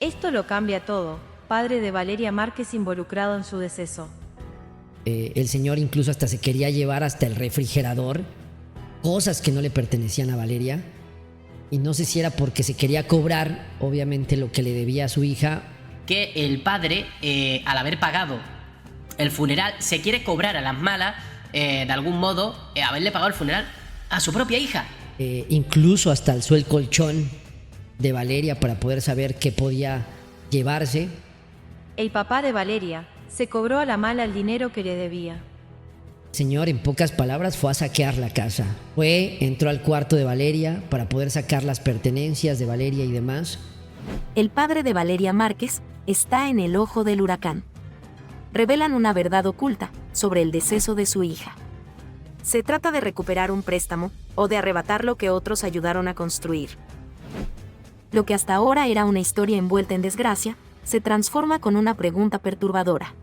Esto lo cambia todo. Padre de Valeria Márquez involucrado en su deceso. El señor incluso hasta se quería llevar hasta el refrigerador cosas que no le pertenecían a Valeria. Y no sé si era porque se quería cobrar, obviamente, lo que le debía a su hija. Que el padre, al haber pagado el funeral, se quiere cobrar a las malas, de algún modo, haberle pagado el funeral a su propia hija. Incluso hasta alzó el colchón de Valeria para poder saber qué podía llevarse. El papá de Valeria se cobró a la mala el dinero que le debía. El señor, en pocas palabras, fue a saquear la casa. Entró al cuarto de Valeria para poder sacar las pertenencias de Valeria y demás. El padre de Valeria Márquez está en el ojo del huracán. Revelan una verdad oculta sobre el deceso de su hija. ¿Se trata de recuperar un préstamo o de arrebatar lo que otros ayudaron a construir? Lo que hasta ahora era una historia envuelta en desgracia, se transforma con una pregunta perturbadora.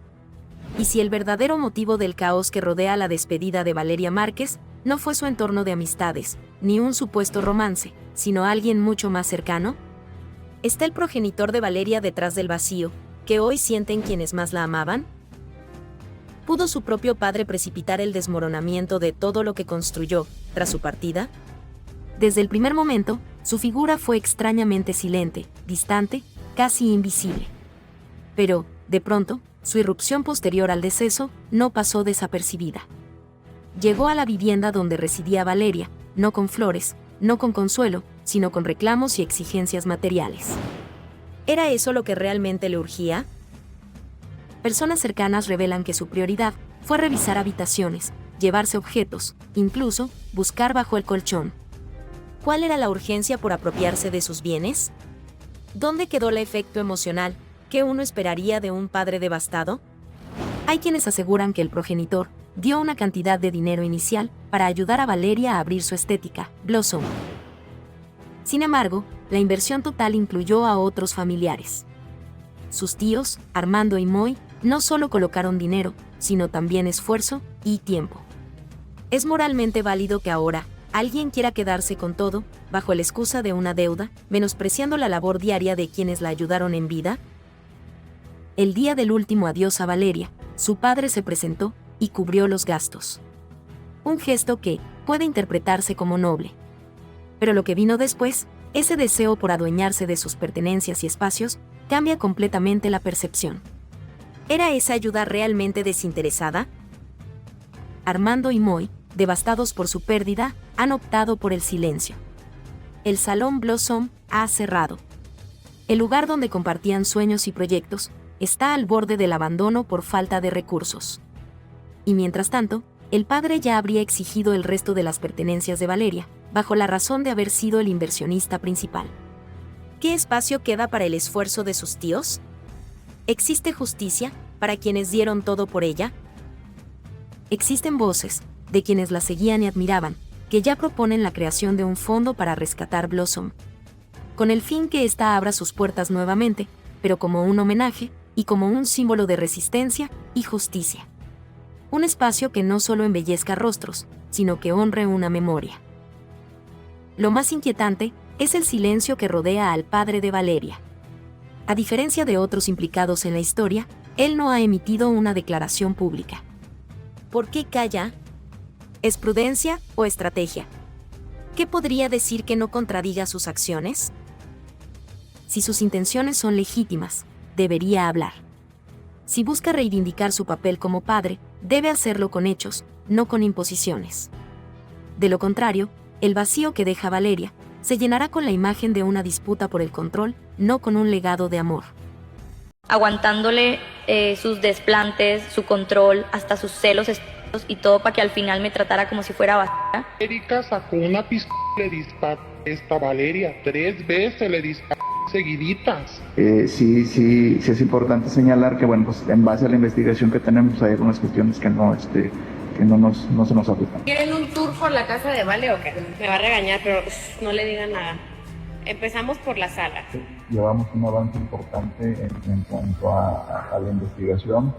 ¿Y si el verdadero motivo del caos que rodea la despedida de Valeria Márquez no fue su entorno de amistades, ni un supuesto romance, sino alguien mucho más cercano? ¿Está el progenitor de Valeria detrás del vacío, que hoy sienten quienes más la amaban? ¿Pudo su propio padre precipitar el desmoronamiento de todo lo que construyó tras su partida? Desde el primer momento, su figura fue extrañamente silente, distante, casi invisible. Pero, de pronto, su irrupción posterior al deceso no pasó desapercibida. Llegó a la vivienda donde residía Valeria, no con flores, no con consuelo, sino con reclamos y exigencias materiales. ¿Era eso lo que realmente le urgía? Personas cercanas revelan que su prioridad fue revisar habitaciones, llevarse objetos, incluso buscar bajo el colchón. ¿Cuál era la urgencia por apropiarse de sus bienes? ¿Dónde quedó el efecto emocional que uno esperaría de un padre devastado? Hay quienes aseguran que el progenitor dio una cantidad de dinero inicial para ayudar a Valeria a abrir su estética, Blossom. Sin embargo, la inversión total incluyó a otros familiares. Sus tíos, Armando y Moy, no solo colocaron dinero, sino también esfuerzo y tiempo. ¿Es moralmente válido que ahora alguien quiera quedarse con todo, bajo la excusa de una deuda, menospreciando la labor diaria de quienes la ayudaron en vida? El día del último adiós a Valeria, su padre se presentó y cubrió los gastos. Un gesto que puede interpretarse como noble. Pero lo que vino después, ese deseo por adueñarse de sus pertenencias y espacios, cambia completamente la percepción. ¿Era esa ayuda realmente desinteresada? Armando y Moy, devastados por su pérdida, han optado por el silencio. El Salón Blossom ha cerrado. El lugar donde compartían sueños y proyectos está al borde del abandono por falta de recursos. Y mientras tanto, el padre ya habría exigido el resto de las pertenencias de Valeria, bajo la razón de haber sido el inversionista principal. ¿Qué espacio queda para el esfuerzo de sus tíos? ¿Existe justicia para quienes dieron todo por ella? Existen voces de quienes la seguían y admiraban, que ya proponen la creación de un fondo para rescatar Blossom, con el fin que ésta abra sus puertas nuevamente, pero como un homenaje y como un símbolo de resistencia y justicia. Un espacio que no solo embellezca rostros, sino que honre una memoria. Lo más inquietante es el silencio que rodea al padre de Valeria. A diferencia de otros implicados en la historia, él no ha emitido una declaración pública. ¿Por qué calla? ¿Es prudencia o estrategia? ¿Qué podría decir que no contradiga sus acciones? Si sus intenciones son legítimas, debería hablar. Si busca reivindicar su papel como padre, debe hacerlo con hechos, no con imposiciones. De lo contrario, el vacío que deja Valeria se llenará con la imagen de una disputa por el control, no con un legado de amor. Aguantándole sus desplantes, su control, hasta sus celos y todo para que al final me tratara como si fuera basura. Erika sacó una pistola y le disparó a esta Valeria 3 veces, le disparó seguiditas. Sí es importante señalar que, bueno, pues en base a la investigación que tenemos hay algunas cuestiones que no se nos aplican. ¿Quieren un tour por la casa de Vale o qué? Me va a regañar, pero no le digan nada. Empezamos por la sala. Llevamos un avance importante en cuanto a la investigación.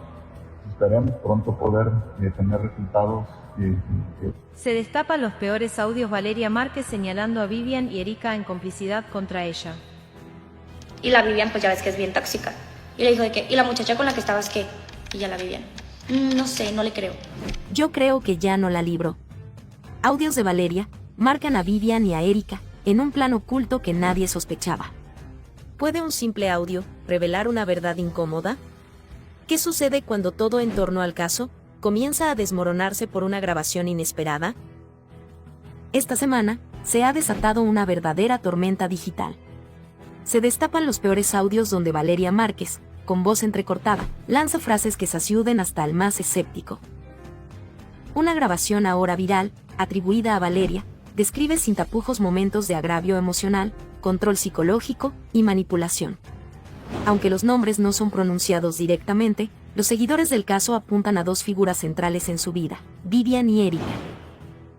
Esperemos pronto poder tener resultados. Se destapan los peores audios Valeria Márquez señalando a Vivian y Erika en complicidad contra ella. Y la Vivian, pues ya ves que es bien tóxica. Y le dijo de que, ¿y la muchacha con la que estabas qué? Y ya la Vivian, no sé, no le creo. Yo creo que ya no la libró. Audios de Valeria marcan a Vivian y a Erika en un plan oculto que nadie sospechaba. ¿Puede un simple audio revelar una verdad incómoda? ¿Qué sucede cuando todo en torno al caso comienza a desmoronarse por una grabación inesperada? Esta semana se ha desatado una verdadera tormenta digital. Se destapan los peores audios donde Valeria Márquez, con voz entrecortada, lanza frases que saciuden hasta el más escéptico. Una grabación ahora viral, atribuida a Valeria, describe sin tapujos momentos de agravio emocional, control psicológico y manipulación. Aunque los nombres no son pronunciados directamente, los seguidores del caso apuntan a dos figuras centrales en su vida, Vivian y Erika.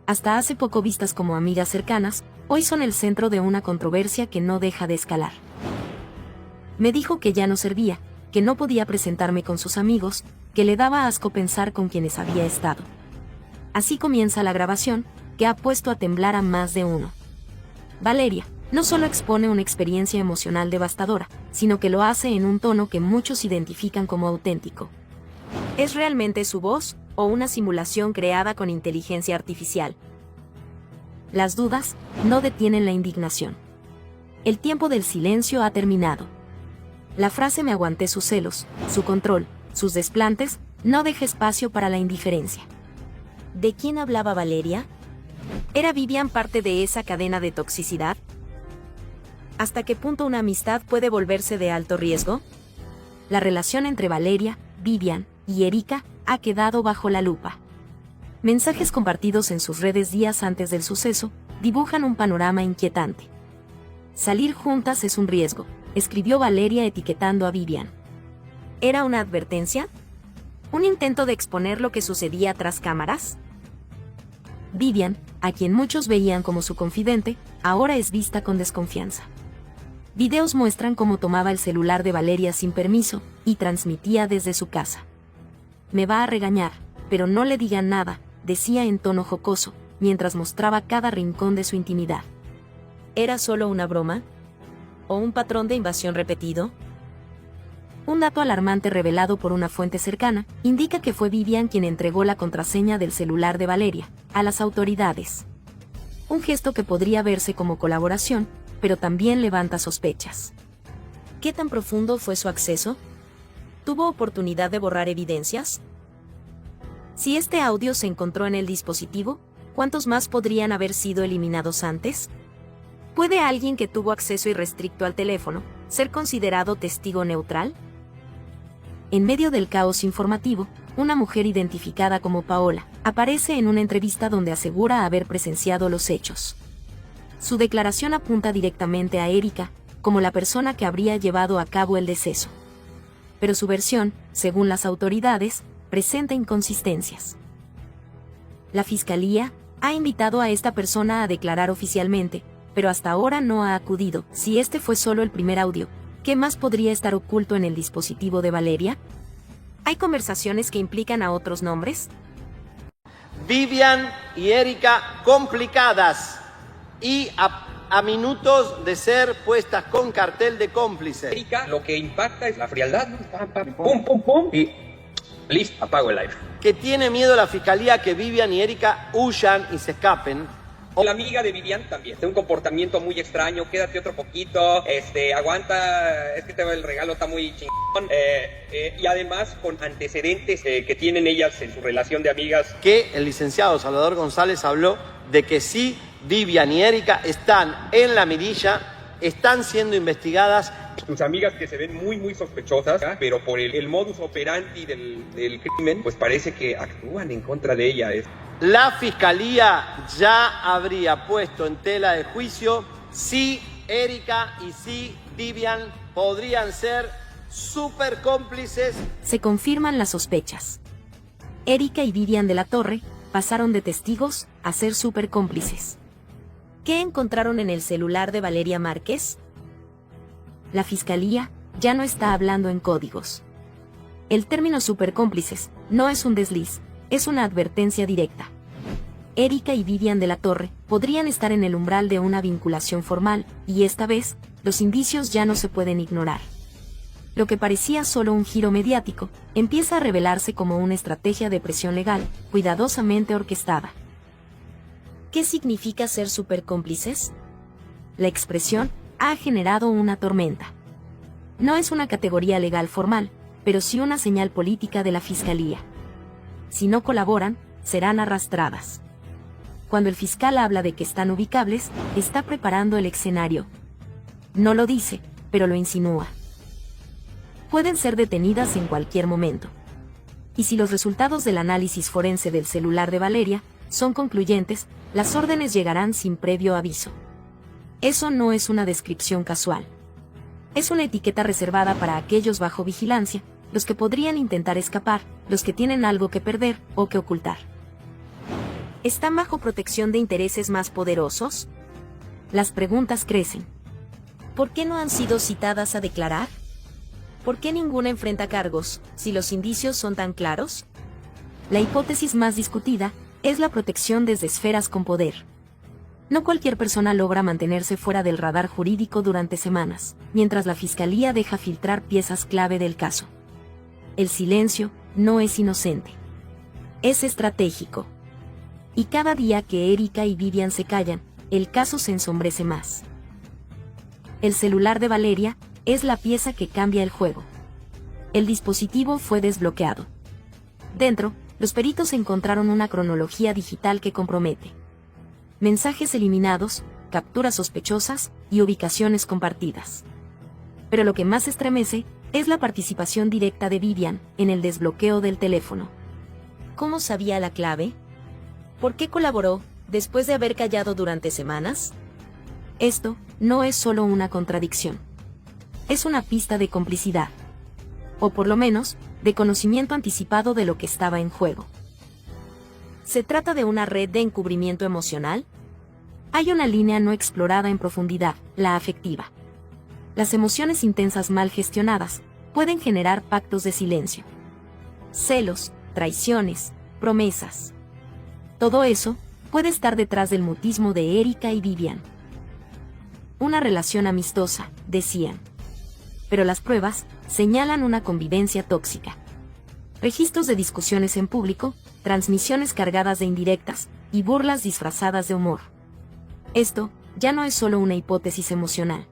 Hasta hace poco vistas como amigas cercanas, hoy son el centro de una controversia que no deja de escalar. Me dijo que ya no servía, que no podía presentarme con sus amigos, que le daba asco pensar con quienes había estado. Así comienza la grabación, que ha puesto a temblar a más de uno. Valeria no solo expone una experiencia emocional devastadora, sino que lo hace en un tono que muchos identifican como auténtico. ¿Es realmente su voz, o una simulación creada con inteligencia artificial? Las dudas no detienen la indignación. El tiempo del silencio ha terminado. La frase "me aguanté sus celos, su control, sus desplantes", no deja espacio para la indiferencia. ¿De quién hablaba Valeria? ¿Era Vivian parte de esa cadena de toxicidad? ¿Hasta qué punto una amistad puede volverse de alto riesgo? La relación entre Valeria, Vivian y Erika ha quedado bajo la lupa. Mensajes compartidos en sus redes días antes del suceso dibujan un panorama inquietante. Salir juntas es un riesgo, escribió Valeria etiquetando a Vivian. ¿Era una advertencia? ¿Un intento de exponer lo que sucedía tras cámaras? Vivian, a quien muchos veían como su confidente, ahora es vista con desconfianza. Videos muestran cómo tomaba el celular de Valeria sin permiso y transmitía desde su casa. Me va a regañar, pero no le digan nada, decía en tono jocoso, mientras mostraba cada rincón de su intimidad. ¿Era solo una broma? ¿O un patrón de invasión repetido? Un dato alarmante revelado por una fuente cercana indica que fue Vivian quien entregó la contraseña del celular de Valeria a las autoridades. Un gesto que podría verse como colaboración, pero también levanta sospechas. ¿Qué tan profundo fue su acceso? ¿Tuvo oportunidad de borrar evidencias? Si este audio se encontró en el dispositivo, ¿cuántos más podrían haber sido eliminados antes? ¿Puede alguien que tuvo acceso irrestricto al teléfono ser considerado testigo neutral? En medio del caos informativo, una mujer identificada como Paola aparece en una entrevista donde asegura haber presenciado los hechos. Su declaración apunta directamente a Erika, como la persona que habría llevado a cabo el deceso. Pero su versión, según las autoridades, presenta inconsistencias. La Fiscalía ha invitado a esta persona a declarar oficialmente, pero hasta ahora no ha acudido. Si este fue solo el primer audio, ¿qué más podría estar oculto en el dispositivo de Valeria? ¿Hay conversaciones que implican a otros nombres? Vivian y Erika complicadas y a minutos de ser puestas con cartel de cómplice. Erika, lo que impacta es la frialdad, ¿no? Pam, pam, pum, pum, pum, y listo, apago el live. Que tiene miedo la fiscalía que Vivian y Erika huyan y se escapen. La amiga de Vivian también, de un comportamiento muy extraño, quédate otro poquito, aguanta, es que el regalo está muy chingón, y además con antecedentes que tienen ellas en su relación de amigas. Que el licenciado Salvador González habló de que sí, Vivian y Erika están en la mirilla, están siendo investigadas. Sus amigas que se ven muy, muy sospechosas, ¿eh? Pero por el modus operandi del crimen, pues parece que actúan en contra de ella. La fiscalía ya habría puesto en tela de juicio si Erika y si Vivian podrían ser súper cómplices. Se confirman las sospechas. Erika y Vivian de la Torre pasaron de testigos a ser súper cómplices. ¿Qué encontraron en el celular de Valeria Márquez? La Fiscalía ya no está hablando en códigos. El término supercómplices no es un desliz, es una advertencia directa. Erika y Vivian de la Torre podrían estar en el umbral de una vinculación formal, y esta vez, los indicios ya no se pueden ignorar. Lo que parecía solo un giro mediático, empieza a revelarse como una estrategia de presión legal, cuidadosamente orquestada. ¿Qué significa ser supercómplices? La expresión ha generado una tormenta. No es una categoría legal formal, pero sí una señal política de la Fiscalía. Si no colaboran, serán arrastradas. Cuando el fiscal habla de que están ubicables, está preparando el escenario. No lo dice, pero lo insinúa. Pueden ser detenidas en cualquier momento. Y si los resultados del análisis forense del celular de Valeria son concluyentes, las órdenes llegarán sin previo aviso. Eso no es una descripción casual. Es una etiqueta reservada para aquellos bajo vigilancia, los que podrían intentar escapar, los que tienen algo que perder o que ocultar. ¿Están bajo protección de intereses más poderosos? Las preguntas crecen. ¿Por qué no han sido citadas a declarar? ¿Por qué ninguna enfrenta cargos, si los indicios son tan claros? La hipótesis más discutida es la protección desde esferas con poder. No cualquier persona logra mantenerse fuera del radar jurídico durante semanas, mientras la Fiscalía deja filtrar piezas clave del caso. El silencio no es inocente. Es estratégico. Y cada día que Erika y Vivian se callan, el caso se ensombrece más. El celular de Valeria es la pieza que cambia el juego. El dispositivo fue desbloqueado. Dentro, los peritos encontraron una cronología digital que compromete. Mensajes eliminados, capturas sospechosas y ubicaciones compartidas. Pero lo que más estremece es la participación directa de Vivian en el desbloqueo del teléfono. ¿Cómo sabía la clave? ¿Por qué colaboró, después de haber callado durante semanas? Esto no es solo una contradicción. Es una pista de complicidad. O por lo menos, de conocimiento anticipado de lo que estaba en juego. ¿Se trata de una red de encubrimiento emocional? Hay una línea no explorada en profundidad, la afectiva. Las emociones intensas mal gestionadas pueden generar pactos de silencio. Celos, traiciones, promesas. Todo eso puede estar detrás del mutismo de Erika y Vivian. Una relación amistosa, decían. Pero las pruebas señalan una convivencia tóxica. Registros de discusiones en público, transmisiones cargadas de indirectas y burlas disfrazadas de humor. Esto ya no es solo una hipótesis emocional.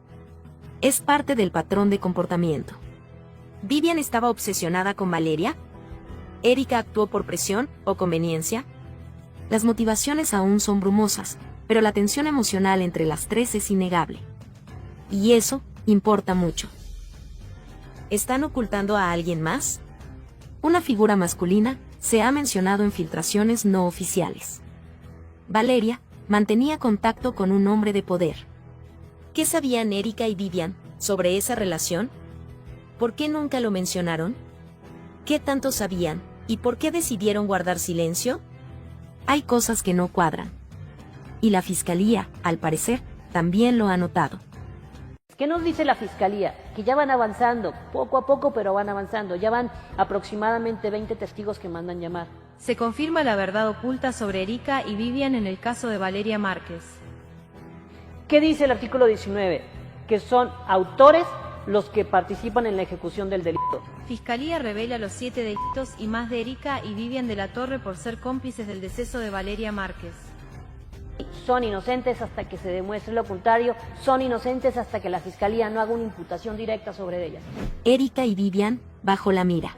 Es parte del patrón de comportamiento. ¿Vivian estaba obsesionada con Valeria? ¿Erika actuó por presión o conveniencia? Las motivaciones aún son brumosas, pero la tensión emocional entre las tres es innegable. Y eso importa mucho. ¿Están ocultando a alguien más? Una figura masculina se ha mencionado en filtraciones no oficiales. Valeria mantenía contacto con un hombre de poder. ¿Qué sabían Erika y Vivian sobre esa relación? ¿Por qué nunca lo mencionaron? ¿Qué tanto sabían y por qué decidieron guardar silencio? Hay cosas que no cuadran. Y la Fiscalía, al parecer, también lo ha notado. ¿Qué nos dice la Fiscalía? Que ya van avanzando, poco a poco, pero van avanzando. Ya van aproximadamente 20 testigos que mandan llamar. Se confirma la verdad oculta sobre Erika y Vivian en el caso de Valeria Márquez. ¿Qué dice el artículo 19? Que son autores los que participan en la ejecución del delito. Fiscalía revela los 7 delitos y más de Erika y Vivian de la Torre por ser cómplices del deceso de Valeria Márquez. Son inocentes hasta que se demuestre lo contrario, son inocentes hasta que la Fiscalía no haga una imputación directa sobre ellas. Erika y Vivian, bajo la mira.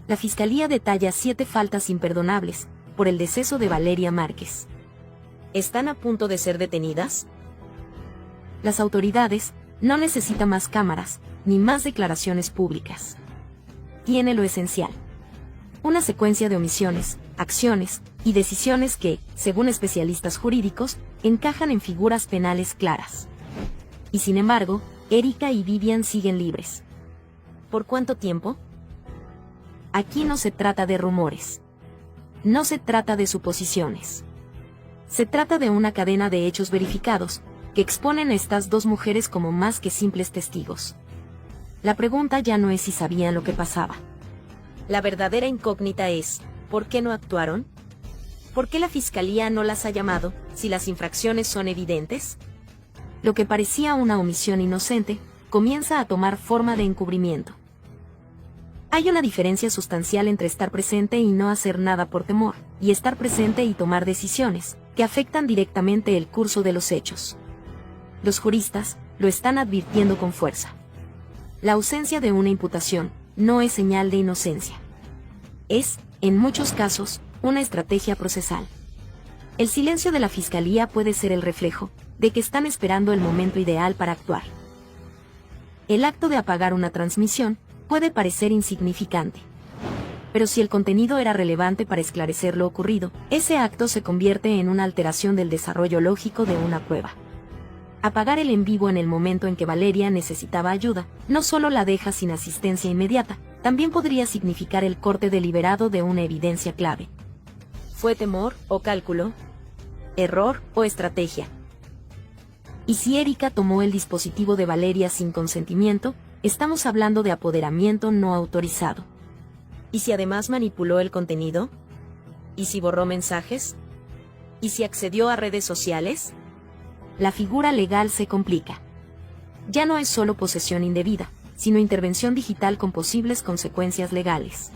La Fiscalía detalla 7 faltas imperdonables por el deceso de Valeria Márquez. ¿Están a punto de ser detenidas? Las autoridades no necesitan más cámaras, ni más declaraciones públicas. Tiene lo esencial. Una secuencia de omisiones, acciones y decisiones que, según especialistas jurídicos, encajan en figuras penales claras. Y sin embargo, Erika y Vivian siguen libres. ¿Por cuánto tiempo? Aquí no se trata de rumores. No se trata de suposiciones. Se trata de una cadena de hechos verificados, que exponen a estas dos mujeres como más que simples testigos. La pregunta ya no es si sabían lo que pasaba. La verdadera incógnita es, ¿por qué no actuaron? ¿Por qué la Fiscalía no las ha llamado, si las infracciones son evidentes? lo que parecía una omisión inocente, comienza a tomar forma de encubrimiento. Hay una diferencia sustancial entre estar presente y no hacer nada por temor, y estar presente y tomar decisiones, que afectan directamente el curso de los hechos. Los juristas lo están advirtiendo con fuerza. La ausencia de una imputación no es señal de inocencia. Es, en muchos casos, una estrategia procesal. El silencio de la Fiscalía puede ser el reflejo de que están esperando el momento ideal para actuar. El acto de apagar una transmisión puede parecer insignificante. Pero si el contenido era relevante para esclarecer lo ocurrido, ese acto se convierte en una alteración del desarrollo lógico de una prueba. Apagar el en vivo en el momento en que Valeria necesitaba ayuda, no solo la deja sin asistencia inmediata, también podría significar el corte deliberado de una evidencia clave. ¿Fue temor o cálculo? ¿Error o estrategia? Y si Erika tomó el dispositivo de Valeria sin consentimiento, estamos hablando de apoderamiento no autorizado. ¿Y si además manipuló el contenido? ¿Y si borró mensajes? ¿Y si accedió a redes sociales? La figura legal se complica. Ya no es solo posesión indebida, sino intervención digital con posibles consecuencias legales.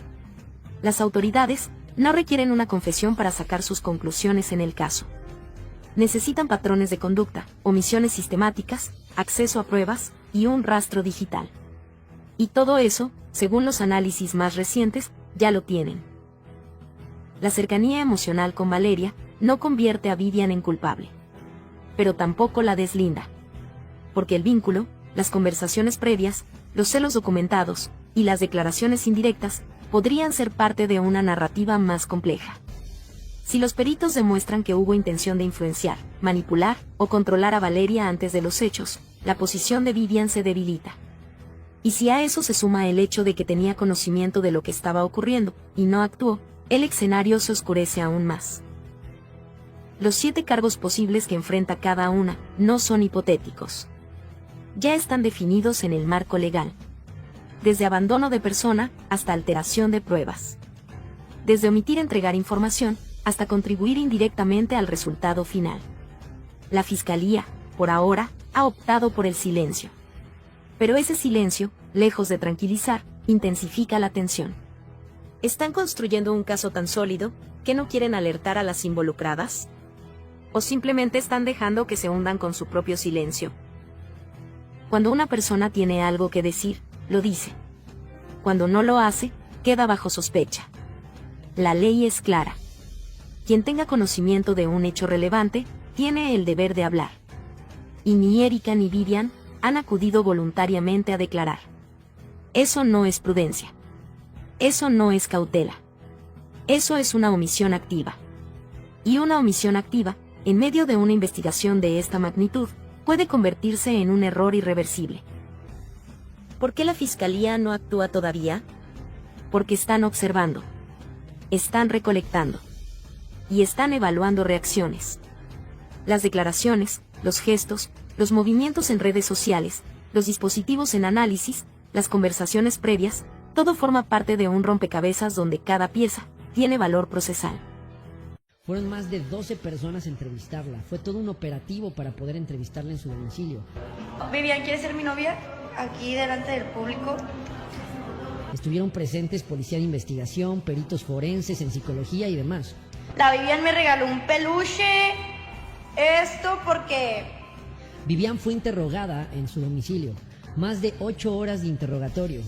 Las autoridades no requieren una confesión para sacar sus conclusiones en el caso. Necesitan patrones de conducta, omisiones sistemáticas, acceso a pruebas y un rastro digital. Y todo eso, según los análisis más recientes, ya lo tienen. La cercanía emocional con Valeria no convierte a Vivian en culpable, pero tampoco la deslinda. Porque el vínculo, las conversaciones previas, los celos documentados y las declaraciones indirectas podrían ser parte de una narrativa más compleja. Si los peritos demuestran que hubo intención de influenciar, manipular o controlar a Valeria antes de los hechos, la posición de Vivian se debilita. Y si a eso se suma el hecho de que tenía conocimiento de lo que estaba ocurriendo y no actuó, el escenario se oscurece aún más. Los 7 cargos posibles que enfrenta cada una no son hipotéticos. Ya están definidos en el marco legal. Desde abandono de persona hasta alteración de pruebas. Desde omitir entregar información hasta contribuir indirectamente al resultado final. La Fiscalía, por ahora, ha optado por el silencio. Pero ese silencio, lejos de tranquilizar, intensifica la tensión. ¿Están construyendo un caso tan sólido que no quieren alertar a las involucradas? ¿O simplemente están dejando que se hundan con su propio silencio? Cuando una persona tiene algo que decir, lo dice. Cuando no lo hace, queda bajo sospecha. La ley es clara. Quien tenga conocimiento de un hecho relevante, tiene el deber de hablar. Y ni Erika ni Vivian han acudido voluntariamente a declarar. Eso no es prudencia. Eso no es cautela. Eso es una omisión activa. Y una omisión activa, en medio de una investigación de esta magnitud, puede convertirse en un error irreversible. ¿Por qué la Fiscalía no actúa todavía? Porque están observando. Están recolectando. Y están evaluando reacciones. Las declaraciones, los gestos, los movimientos en redes sociales, los dispositivos en análisis, las conversaciones previas, todo forma parte de un rompecabezas donde cada pieza tiene valor procesal. Fueron más de 12 personas a entrevistarla. Fue todo un operativo para poder entrevistarla en su domicilio. Vivian, ¿quieres ser mi novia? Aquí delante del público. Estuvieron presentes policía de investigación, peritos forenses en psicología y demás. La Vivian me regaló un peluche. Esto porque... Vivian fue interrogada en su domicilio. Más de 8 horas de interrogatorio.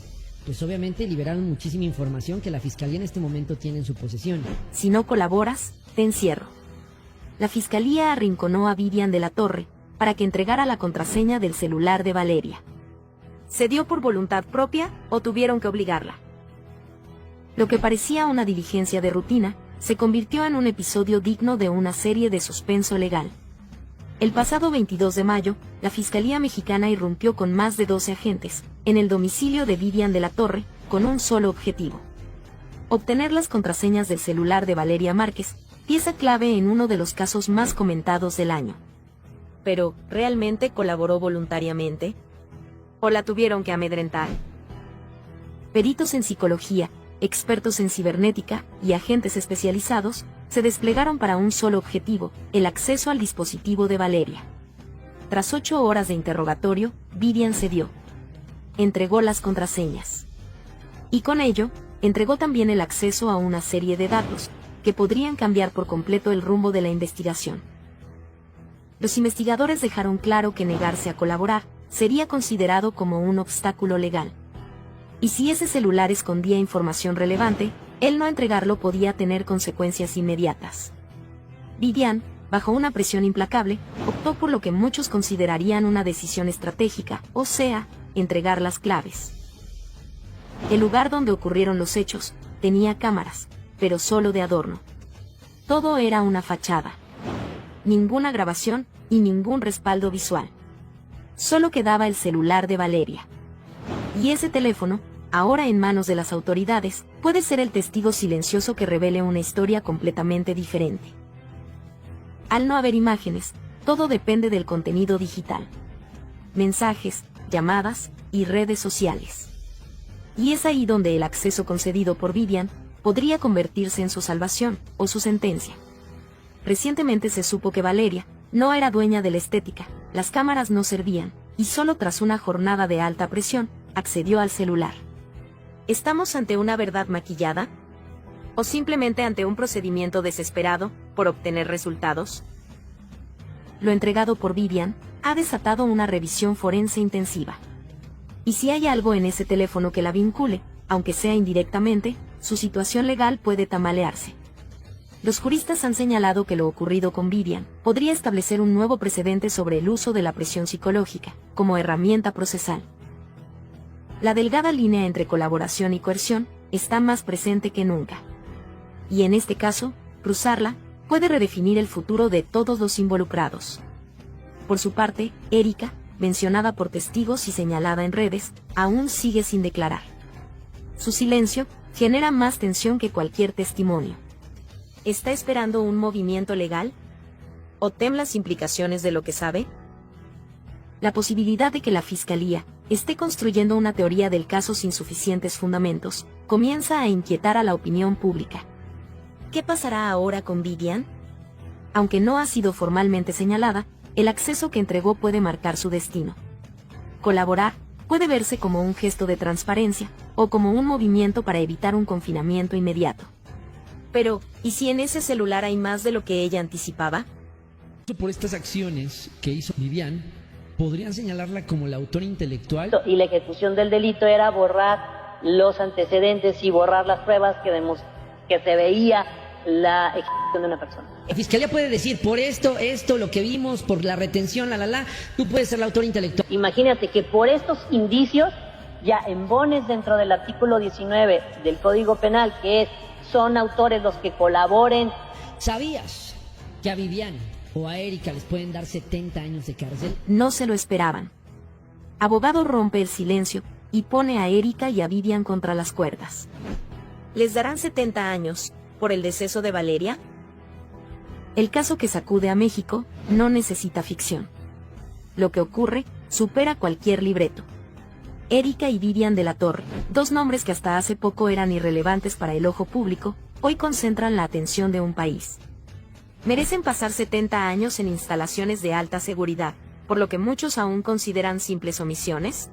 Pues obviamente liberaron muchísima información que la Fiscalía en este momento tiene en su posesión. Si no colaboras, te encierro. La Fiscalía arrinconó a Vivian de la Torre para que entregara la contraseña del celular de Valeria. ¿Se dio por voluntad propia o tuvieron que obligarla? Lo que parecía una diligencia de rutina se convirtió en un episodio digno de una serie de suspenso legal. El pasado 22 de mayo, la Fiscalía Mexicana irrumpió con más de 12 agentes en el domicilio de Vivian de la Torre con un solo objetivo: obtener las contraseñas del celular de Valeria Márquez, pieza clave en uno de los casos más comentados del año. Pero, ¿realmente colaboró voluntariamente? ¿O la tuvieron que amedrentar? Peritos en psicología, expertos en cibernética y agentes especializados se desplegaron para un solo objetivo: el acceso al dispositivo de Valeria. Tras 8 horas de interrogatorio, Vivian cedió. Entregó las contraseñas. Y con ello, entregó también el acceso a una serie de datos, que podrían cambiar por completo el rumbo de la investigación. Los investigadores dejaron claro que negarse a colaborar sería considerado como un obstáculo legal. Y si ese celular escondía información relevante, el no entregarlo podía tener consecuencias inmediatas. Vivian, bajo una presión implacable, optó por lo que muchos considerarían una decisión estratégica, o sea, entregar las claves. El lugar donde ocurrieron los hechos tenía cámaras, pero solo de adorno. Todo era una fachada. Ninguna grabación y ningún respaldo visual. Solo quedaba el celular de Valeria. Y ese teléfono, ahora en manos de las autoridades, puede ser el testigo silencioso que revele una historia completamente diferente. Al no haber imágenes, todo depende del contenido digital. Mensajes, llamadas y redes sociales. Y es ahí donde el acceso concedido por Vivian podría convertirse en su salvación o su sentencia. Recientemente se supo que Valeria no era dueña de la estética, las cámaras no servían, y solo tras una jornada de alta presión, accedió al celular. ¿Estamos ante una verdad maquillada? ¿O simplemente ante un procedimiento desesperado por obtener resultados? Lo entregado por Vivian ha desatado una revisión forense intensiva. Y si hay algo en ese teléfono que la vincule, aunque sea indirectamente, su situación legal puede tambalearse. Los juristas han señalado que lo ocurrido con Vivian podría establecer un nuevo precedente sobre el uso de la presión psicológica como herramienta procesal. La delgada línea entre colaboración y coerción está más presente que nunca. Y en este caso, cruzarla puede redefinir el futuro de todos los involucrados. Por su parte, Erika, mencionada por testigos y señalada en redes, aún sigue sin declarar. Su silencio genera más tensión que cualquier testimonio. ¿Está esperando un movimiento legal? ¿O teme las implicaciones de lo que sabe? La posibilidad de que la Fiscalía esté construyendo una teoría del caso sin suficientes fundamentos comienza a inquietar a la opinión pública. ¿Qué pasará ahora con Vivian? Aunque no ha sido formalmente señalada, el acceso que entregó puede marcar su destino. Colaborar puede verse como un gesto de transparencia o como un movimiento para evitar un confinamiento inmediato. Pero, ¿y si en ese celular hay más de lo que ella anticipaba? Por estas acciones que hizo Vivian, ¿podrían señalarla como la autora intelectual? Y la ejecución del delito era borrar los antecedentes y borrar las pruebas que se veía la ejecución de una persona. La Fiscalía puede decir, por esto, lo que vimos, por la retención, tú puedes ser la autora intelectual. Imagínate que por estos indicios ya embones dentro del artículo 19 del Código Penal, que es, son autores los que colaboren. ¿Sabías que a Vivian o a Erika les pueden dar 70 años de cárcel? No se lo esperaban. Abogado rompe el silencio y pone a Erika y a Vivian contra las cuerdas. ¿Les darán 70 años por el deceso de Valeria? El caso que sacude a México no necesita ficción. Lo que ocurre supera cualquier libreto. Erika y Vivian de la Torre, dos nombres que hasta hace poco eran irrelevantes para el ojo público, hoy concentran la atención de un país. Merecen pasar 70 años en instalaciones de alta seguridad, por lo que muchos aún consideran simples omisiones.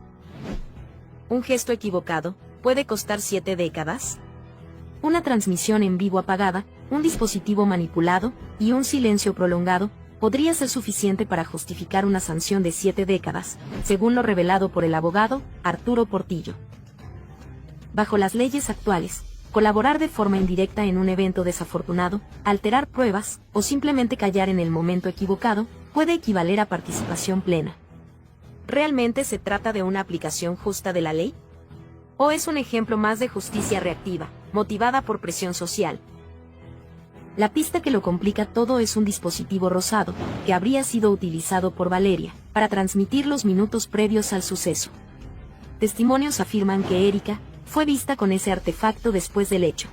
¿Un gesto equivocado puede costar 7 décadas? Una transmisión en vivo apagada, un dispositivo manipulado y un silencio prolongado podría ser suficiente para justificar una sanción de 7 décadas, según lo revelado por el abogado Arturo Portillo. Bajo las leyes actuales, colaborar de forma indirecta en un evento desafortunado, alterar pruebas o simplemente callar en el momento equivocado puede equivaler a participación plena. ¿Realmente se trata de una aplicación justa de la ley? ¿O es un ejemplo más de justicia reactiva, motivada por presión social? La pista que lo complica todo es un dispositivo rosado, que habría sido utilizado por Valeria, para transmitir los minutos previos al suceso. Testimonios afirman que Erika fue vista con ese artefacto después del hecho.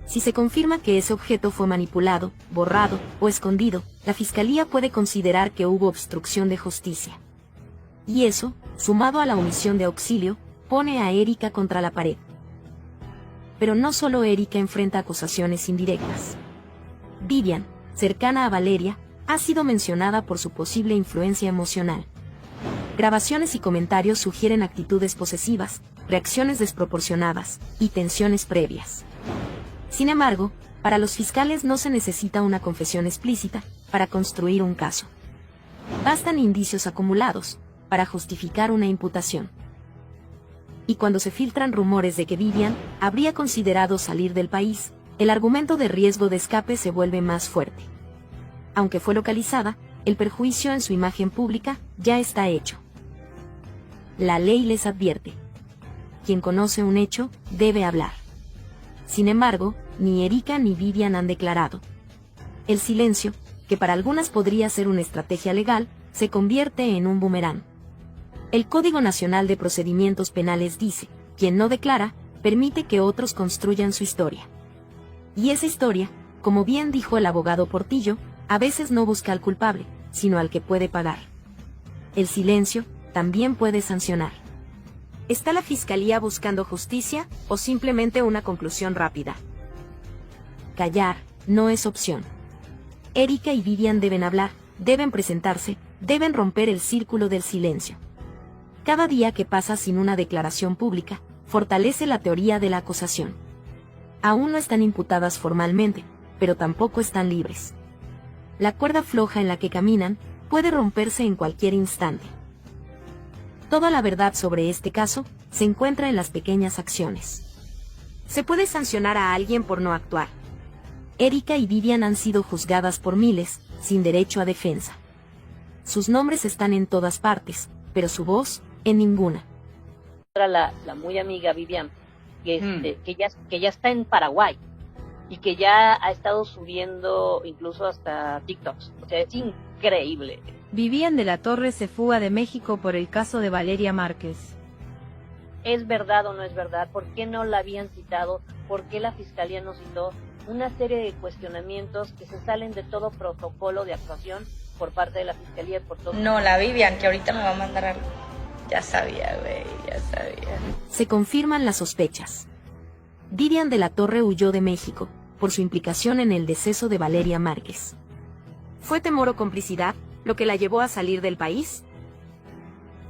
Si se confirma que ese objeto fue manipulado, borrado o escondido, la Fiscalía puede considerar que hubo obstrucción de justicia. Y eso, sumado a la omisión de auxilio, pone a Erika contra la pared. Pero no solo Erika enfrenta acusaciones indirectas. Vivian, cercana a Valeria, ha sido mencionada por su posible influencia emocional. Grabaciones y comentarios sugieren actitudes posesivas, reacciones desproporcionadas y tensiones previas. Sin embargo, para los fiscales no se necesita una confesión explícita para construir un caso. Bastan indicios acumulados para justificar una imputación. Y cuando se filtran rumores de que Vivian habría considerado salir del país, el argumento de riesgo de escape se vuelve más fuerte. Aunque fue localizada, el perjuicio en su imagen pública ya está hecho. La ley les advierte: quien conoce un hecho, debe hablar. Sin embargo, ni Erika ni Vivian han declarado. El silencio, que para algunas podría ser una estrategia legal, se convierte en un boomerang. El Código Nacional de Procedimientos Penales dice: quien no declara, permite que otros construyan su historia. Y esa historia, como bien dijo el abogado Portillo, a veces no busca al culpable, sino al que puede pagar. El silencio también puede sancionar. ¿Está la Fiscalía buscando justicia o simplemente una conclusión rápida? Callar no es opción. Erika y Vivian deben hablar, deben presentarse, deben romper el círculo del silencio. Cada día que pasa sin una declaración pública, fortalece la teoría de la acusación. Aún no están imputadas formalmente, pero tampoco están libres. La cuerda floja en la que caminan puede romperse en cualquier instante. Toda la verdad sobre este caso se encuentra en las pequeñas acciones. Se puede sancionar a alguien por no actuar. Erika y Vivian han sido juzgadas por miles, sin derecho a defensa. Sus nombres están en todas partes, pero su voz, en ninguna. La muy amiga Vivian, que ya está en Paraguay y que ya ha estado subiendo incluso hasta TikToks. O sea, es increíble. Vivian de la Torre se fuga de México por el caso de Valeria Márquez. ¿Es verdad o no es verdad? ¿Por qué no la habían citado? ¿Por qué la Fiscalía no citó? Una serie de cuestionamientos que se salen de todo protocolo de actuación por parte de la Fiscalía y por todo. No, la Vivian, que ahorita me va a mandar algo. Ya sabía, güey, ya sabía. Se confirman las sospechas. Vivian de la Torre huyó de México, por su implicación en el deceso de Valeria Márquez. ¿Fue temor o complicidad lo que la llevó a salir del país?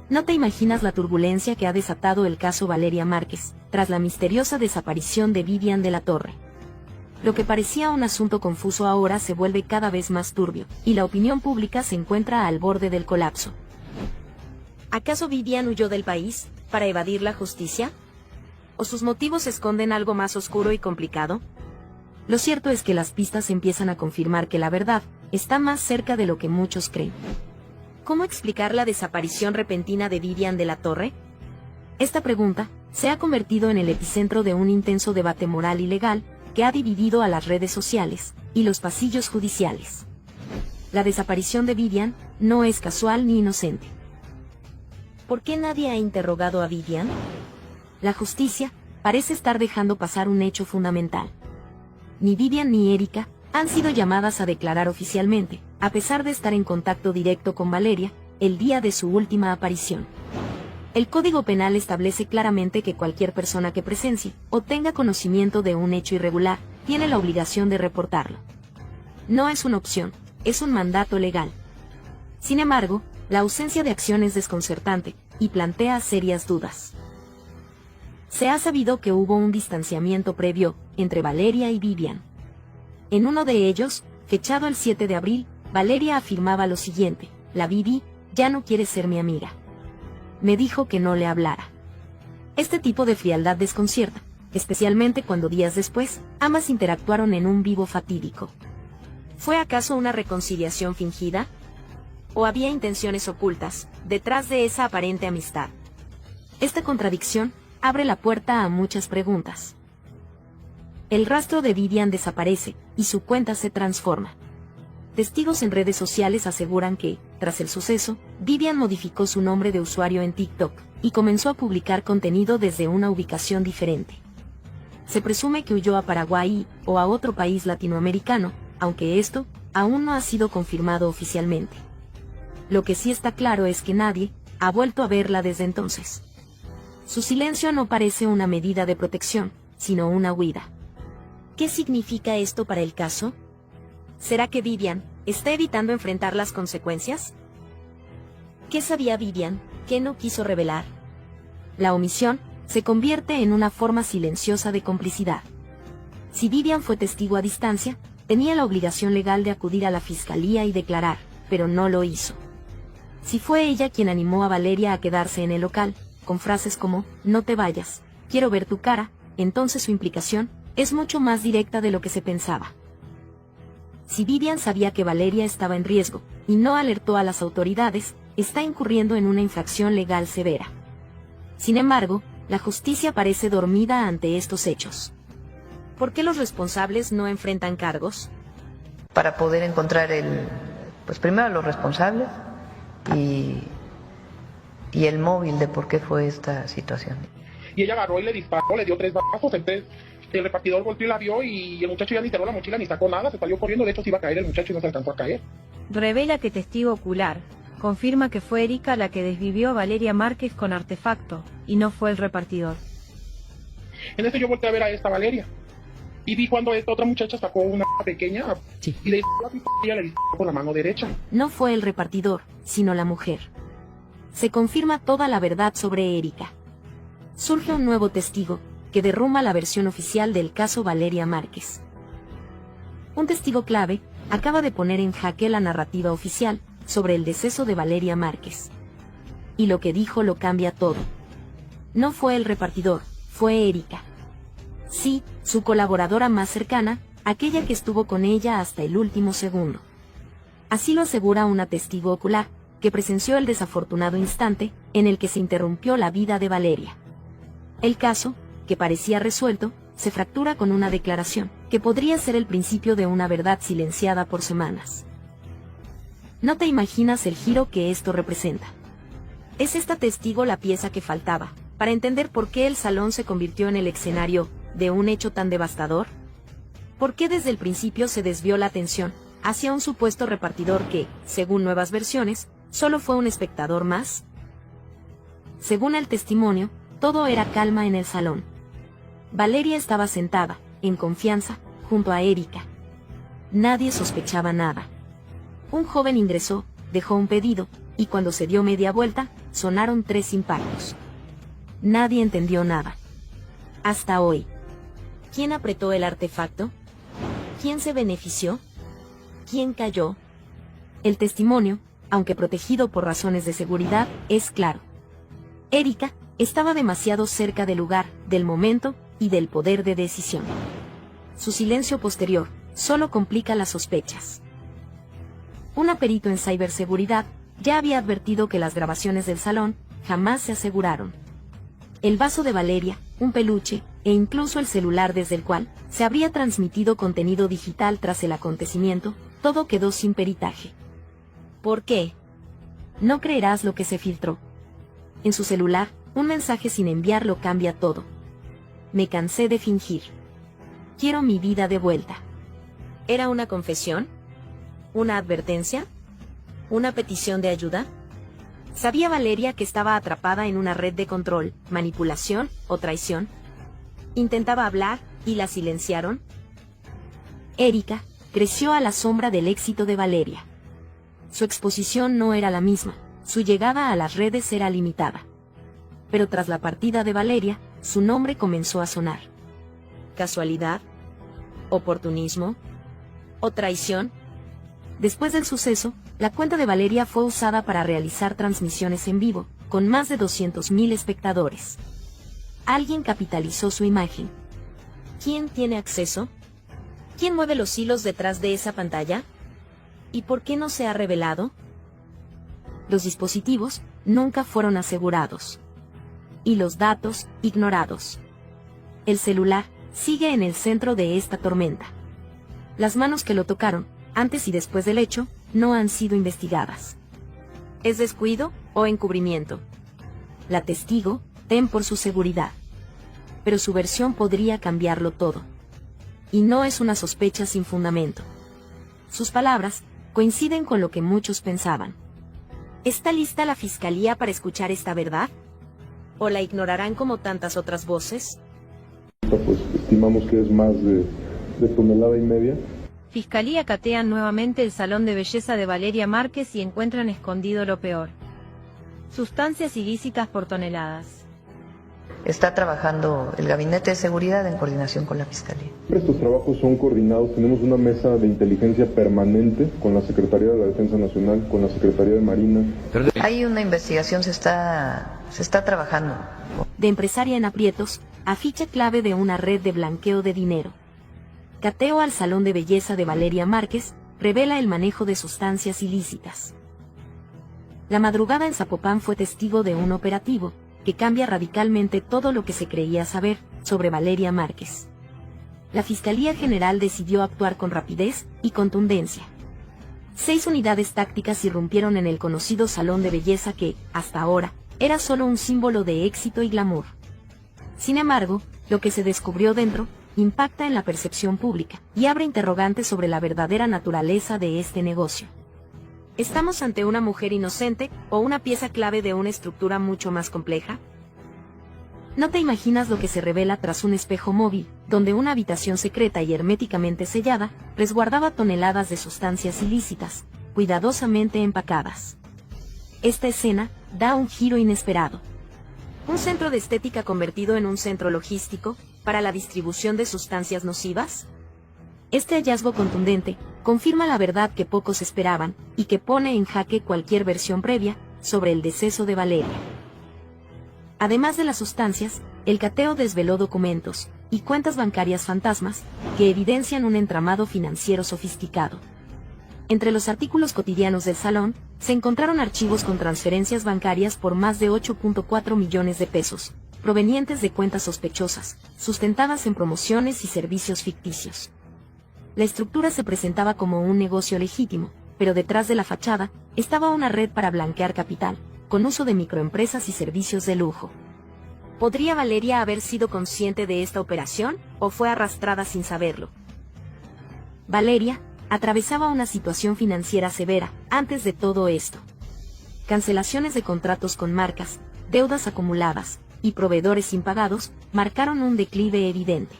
No te imaginas la turbulencia que ha desatado el caso Valeria Márquez, tras la misteriosa desaparición de Vivian de la Torre. Lo que parecía un asunto confuso ahora se vuelve cada vez más turbio, y la opinión pública se encuentra al borde del colapso. ¿Acaso Vivian huyó del país para evadir la justicia? ¿O sus motivos esconden algo más oscuro y complicado? Lo cierto es que las pistas empiezan a confirmar que la verdad está más cerca de lo que muchos creen. ¿Cómo explicar la desaparición repentina de Vivian de la Torre? Esta pregunta se ha convertido en el epicentro de un intenso debate moral y legal que ha dividido a las redes sociales y los pasillos judiciales. La desaparición de Vivian no es casual ni inocente. ¿Por qué nadie ha interrogado a Vivian? La justicia parece estar dejando pasar un hecho fundamental. Ni Vivian ni Erika han sido llamadas a declarar oficialmente, a pesar de estar en contacto directo con Valeria el día de su última aparición. El Código Penal establece claramente que cualquier persona que presencie o tenga conocimiento de un hecho irregular tiene la obligación de reportarlo. No es una opción, es un mandato legal. Sin embargo, la ausencia de acción es desconcertante y plantea serias dudas. Se ha sabido que hubo un distanciamiento previo entre Valeria y Vivian. En uno de ellos, fechado el 7 de abril, Valeria afirmaba lo siguiente: la Vivi ya no quiere ser mi amiga. Me dijo que no le hablara. Este tipo de frialdad desconcierta, especialmente cuando días después, ambas interactuaron en un vivo fatídico. ¿Fue acaso una reconciliación fingida? ¿O había intenciones ocultas detrás de esa aparente amistad? Esta contradicción abre la puerta a muchas preguntas. El rastro de Vivian desaparece y su cuenta se transforma. Testigos en redes sociales aseguran que, tras el suceso, Vivian modificó su nombre de usuario en TikTok y comenzó a publicar contenido desde una ubicación diferente. Se presume que huyó a Paraguay o a otro país latinoamericano, aunque esto aún no ha sido confirmado oficialmente. Lo que sí está claro es que nadie ha vuelto a verla desde entonces. Su silencio no parece una medida de protección, sino una huida. ¿Qué significa esto para el caso? ¿Será que Vivian ¿Está evitando enfrentar las consecuencias? ¿Qué sabía Vivian, que no quiso revelar? La omisión se convierte en una forma silenciosa de complicidad. Si Vivian fue testigo a distancia, tenía la obligación legal de acudir a la fiscalía y declarar, pero no lo hizo. Si fue ella quien animó a Valeria a quedarse en el local, con frases como, no te vayas, quiero ver tu cara, entonces su implicación es mucho más directa de lo que se pensaba. Si Vivian sabía que Valeria estaba en riesgo, y no alertó a las autoridades, está incurriendo en una infracción legal severa. Sin embargo, la justicia parece dormida ante estos hechos. ¿Por qué los responsables no enfrentan cargos? Para poder encontrar primero a los responsables y el móvil de por qué fue esta situación. Y ella agarró y le disparó, le dio 3 balazos, entonces el repartidor volteó y la vio y el muchacho ya ni cerró la mochila ni sacó nada, se salió corriendo, de hecho se iba a caer el muchacho y no se alcanzó a caer. Revela que testigo ocular confirma que fue Erika la que desvivió a Valeria Márquez con artefacto, y no fue el repartidor. En eso yo volteé a ver a esta Valeria y vi cuando esta otra muchacha sacó una pequeña y le disparó a ella, le disparó con la mano derecha. No fue el repartidor, sino la mujer. Se confirma toda la verdad sobre Erika. Surge un nuevo testigo, que derrumba la versión oficial del caso Valeria Márquez. Un testigo clave acaba de poner en jaque la narrativa oficial sobre el deceso de Valeria Márquez. Y lo que dijo lo cambia todo. No fue el repartidor, fue Erika. Sí, su colaboradora más cercana, aquella que estuvo con ella hasta el último segundo. Así lo asegura una testigo ocular, que presenció el desafortunado instante en el que se interrumpió la vida de Valeria. El caso, que parecía resuelto, se fractura con una declaración, que podría ser el principio de una verdad silenciada por semanas. No te imaginas el giro que esto representa. ¿Es esta testigo la pieza que faltaba, para entender por qué el salón se convirtió en el escenario de un hecho tan devastador? ¿Por qué desde el principio se desvió la atención hacia un supuesto repartidor que, según nuevas versiones, solo fue un espectador más? Según el testimonio, todo era calma en el salón. Valeria estaba sentada, en confianza, junto a Erika. Nadie sospechaba nada. Un joven ingresó, dejó un pedido, y cuando se dio media vuelta, sonaron 3 impactos. Nadie entendió nada. Hasta hoy. ¿Quién apretó el artefacto? ¿Quién se benefició? ¿Quién cayó? El testimonio, aunque protegido por razones de seguridad, es claro. Erika estaba demasiado cerca del lugar, del momento y del poder de decisión. Su silencio posterior solo complica las sospechas. Un perito en ciberseguridad ya había advertido que las grabaciones del salón jamás se aseguraron. El vaso de Valeria, un peluche, e incluso el celular desde el cual se habría transmitido contenido digital tras el acontecimiento, todo quedó sin peritaje. ¿Por qué? No creerás lo que se filtró. En su celular, un mensaje sin enviar lo cambia todo. Me cansé de fingir. Quiero mi vida de vuelta. ¿Era una confesión? ¿Una advertencia? ¿Una petición de ayuda? ¿Sabía Valeria que estaba atrapada en una red de control, manipulación o traición? ¿Intentaba hablar y la silenciaron? Erika creció a la sombra del éxito de Valeria. Su exposición no era la misma, su llegada a las redes era limitada. Pero tras la partida de Valeria, su nombre comenzó a sonar. ¿Casualidad? ¿Oportunismo? ¿O traición? Después del suceso, la cuenta de Valeria fue usada para realizar transmisiones en vivo, con más de 200.000 espectadores. Alguien capitalizó su imagen. ¿Quién tiene acceso? ¿Quién mueve los hilos detrás de esa pantalla? ¿Y por qué no se ha revelado? Los dispositivos nunca fueron asegurados. Y los datos, ignorados. El celular sigue en el centro de esta tormenta. Las manos que lo tocaron, antes y después del hecho, no han sido investigadas. ¿Es descuido o encubrimiento? La testigo tem por su seguridad. Pero su versión podría cambiarlo todo. Y no es una sospecha sin fundamento. Sus palabras coinciden con lo que muchos pensaban. ¿Está lista la fiscalía para escuchar esta verdad? ¿O la ignorarán como tantas otras voces? Pues estimamos que es más de 1,5 toneladas. Fiscalía catean nuevamente el salón de belleza de Valeria Márquez y encuentran escondido lo peor. Sustancias ilícitas por toneladas. Está trabajando el Gabinete de Seguridad en coordinación con la Fiscalía. Estos trabajos son coordinados, tenemos una mesa de inteligencia permanente con la Secretaría de la Defensa Nacional, con la Secretaría de Marina. Hay una investigación, se está trabajando. De empresaria en aprietos, a ficha clave de una red de blanqueo de dinero. Cateo al salón de belleza de Valeria Márquez, revela el manejo de sustancias ilícitas. La madrugada en Zapopan fue testigo de un operativo que cambia radicalmente todo lo que se creía saber sobre Valeria Márquez. La Fiscalía General decidió actuar con rapidez y contundencia. 6 unidades tácticas irrumpieron en el conocido salón de belleza que, hasta ahora, era solo un símbolo de éxito y glamour. Sin embargo, lo que se descubrió dentro impacta en la percepción pública y abre interrogantes sobre la verdadera naturaleza de este negocio. ¿Estamos ante una mujer inocente o una pieza clave de una estructura mucho más compleja? No te imaginas lo que se revela tras un espejo móvil, donde una habitación secreta y herméticamente sellada resguardaba toneladas de sustancias ilícitas, cuidadosamente empacadas. Esta escena da un giro inesperado. ¿Un centro de estética convertido en un centro logístico para la distribución de sustancias nocivas? Este hallazgo contundente confirma la verdad que pocos esperaban y que pone en jaque cualquier versión previa sobre el deceso de Valeria. Además de las sustancias, el cateo desveló documentos y cuentas bancarias fantasmas que evidencian un entramado financiero sofisticado. Entre los artículos cotidianos del salón, se encontraron archivos con transferencias bancarias por más de 8.4 millones de pesos, provenientes de cuentas sospechosas, sustentadas en promociones y servicios ficticios. La estructura se presentaba como un negocio legítimo, pero detrás de la fachada estaba una red para blanquear capital, con uso de microempresas y servicios de lujo. ¿Podría Valeria haber sido consciente de esta operación, o fue arrastrada sin saberlo? Valeria atravesaba una situación financiera severa antes de todo esto. Cancelaciones de contratos con marcas, deudas acumuladas y proveedores impagados marcaron un declive evidente.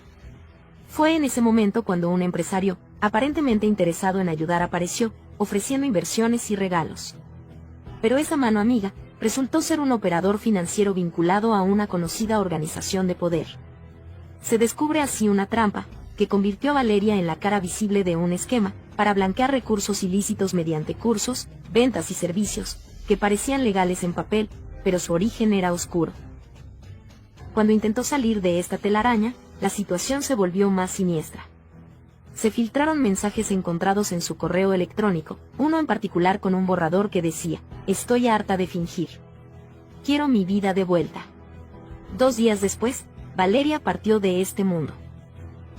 Fue en ese momento cuando un empresario, aparentemente interesado en ayudar, apareció, ofreciendo inversiones y regalos. Pero esa mano amiga resultó ser un operador financiero vinculado a una conocida organización de poder. Se descubre así una trampa que convirtió a Valeria en la cara visible de un esquema para blanquear recursos ilícitos mediante cursos, ventas y servicios que parecían legales en papel, pero su origen era oscuro. Cuando intentó salir de esta telaraña, la situación se volvió más siniestra. Se filtraron mensajes encontrados en su correo electrónico, uno en particular con un borrador que decía: "Estoy harta de fingir. Quiero mi vida de vuelta". 2 días después, Valeria partió de este mundo.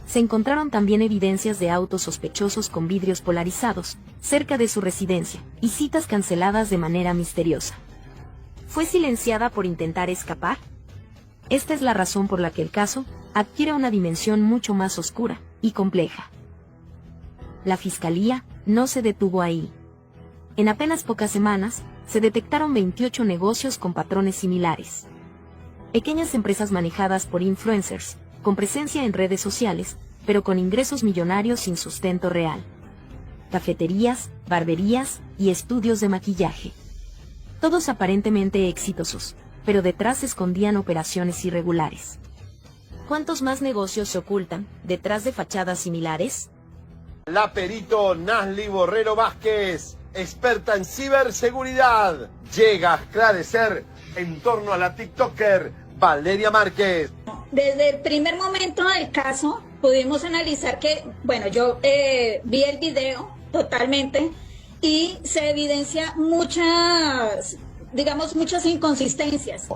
Se encontraron también evidencias de autos sospechosos con vidrios polarizados, cerca de su residencia, y citas canceladas de manera misteriosa. ¿Fue silenciada por intentar escapar? Esta es la razón por la que el caso adquiere una dimensión mucho más oscura y compleja. La Fiscalía no se detuvo ahí. En apenas pocas semanas, se detectaron 28 negocios con patrones similares. Pequeñas empresas manejadas por influencers, con presencia en redes sociales, pero con ingresos millonarios sin sustento real. Cafeterías, barberías y estudios de maquillaje. Todos aparentemente exitosos, pero detrás se escondían operaciones irregulares. ¿Cuántos más negocios se ocultan detrás de fachadas similares? La perito Nasli Borrero Vázquez, experta en ciberseguridad, llega a esclarecer en torno a la TikToker Valeria Márquez. Desde el primer momento del caso pudimos analizar que, bueno, yo vi el video totalmente y se evidencia muchas inconsistencias.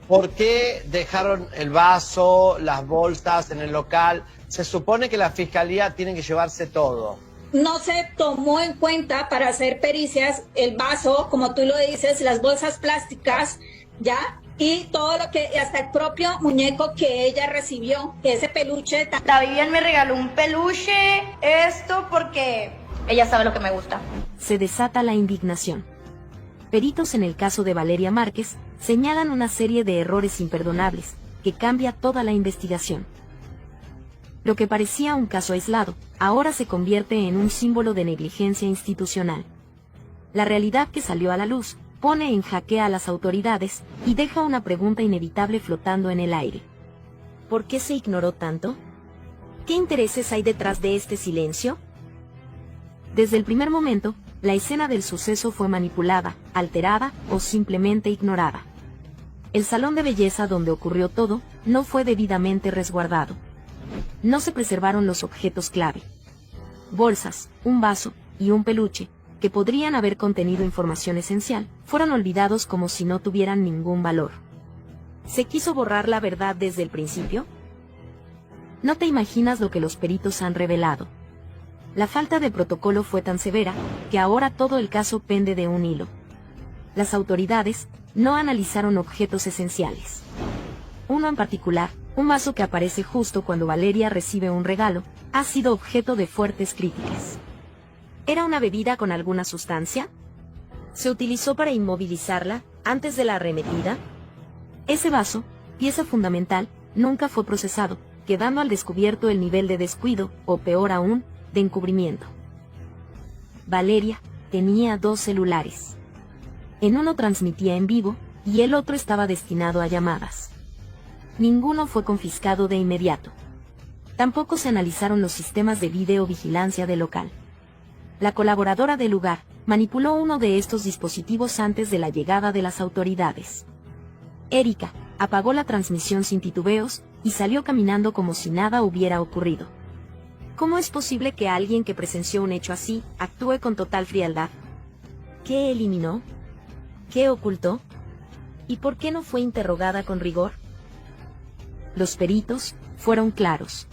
¿Por qué dejaron el vaso, las bolsas en el local? Se supone que la fiscalía tiene que llevarse todo. No se tomó en cuenta para hacer pericias el vaso, como tú lo dices, las bolsas plásticas, ¿ya? Y todo lo que, hasta el propio muñeco que ella recibió, ese peluche. La Vivian me regaló un peluche, esto porque ella sabe lo que me gusta. Se desata la indignación. Peritos en el caso de Valeria Márquez señalan una serie de errores imperdonables que cambia toda la investigación. Lo que parecía un caso aislado ahora se convierte en un símbolo de negligencia institucional. La realidad que salió a la luz pone en jaque a las autoridades y deja una pregunta inevitable flotando en el aire. ¿Por qué se ignoró tanto? ¿Qué intereses hay detrás de este silencio? Desde el primer momento, la escena del suceso fue manipulada, alterada o simplemente ignorada. El salón de belleza donde ocurrió todo no fue debidamente resguardado. No se preservaron los objetos clave. Bolsas, un vaso y un peluche, que podrían haber contenido información esencial, fueron olvidados como si no tuvieran ningún valor. ¿Se quiso borrar la verdad desde el principio? No te imaginas lo que los peritos han revelado. La falta de protocolo fue tan severa, que ahora todo el caso pende de un hilo. Las autoridades no analizaron objetos esenciales. Uno en particular, un vaso que aparece justo cuando Valeria recibe un regalo, ha sido objeto de fuertes críticas. ¿Era una bebida con alguna sustancia? ¿Se utilizó para inmovilizarla antes de la arremetida? Ese vaso, pieza fundamental, nunca fue procesado, quedando al descubierto el nivel de descuido, o peor aún, de encubrimiento. Valeria tenía 2 celulares. En uno transmitía en vivo, y el otro estaba destinado a llamadas. Ninguno fue confiscado de inmediato. Tampoco se analizaron los sistemas de videovigilancia del local. La colaboradora del lugar manipuló uno de estos dispositivos antes de la llegada de las autoridades. Erika apagó la transmisión sin titubeos y salió caminando como si nada hubiera ocurrido. ¿Cómo es posible que alguien que presenció un hecho así actúe con total frialdad? ¿Qué eliminó? ¿Qué ocultó? ¿Y por qué no fue interrogada con rigor? Los peritos fueron claros.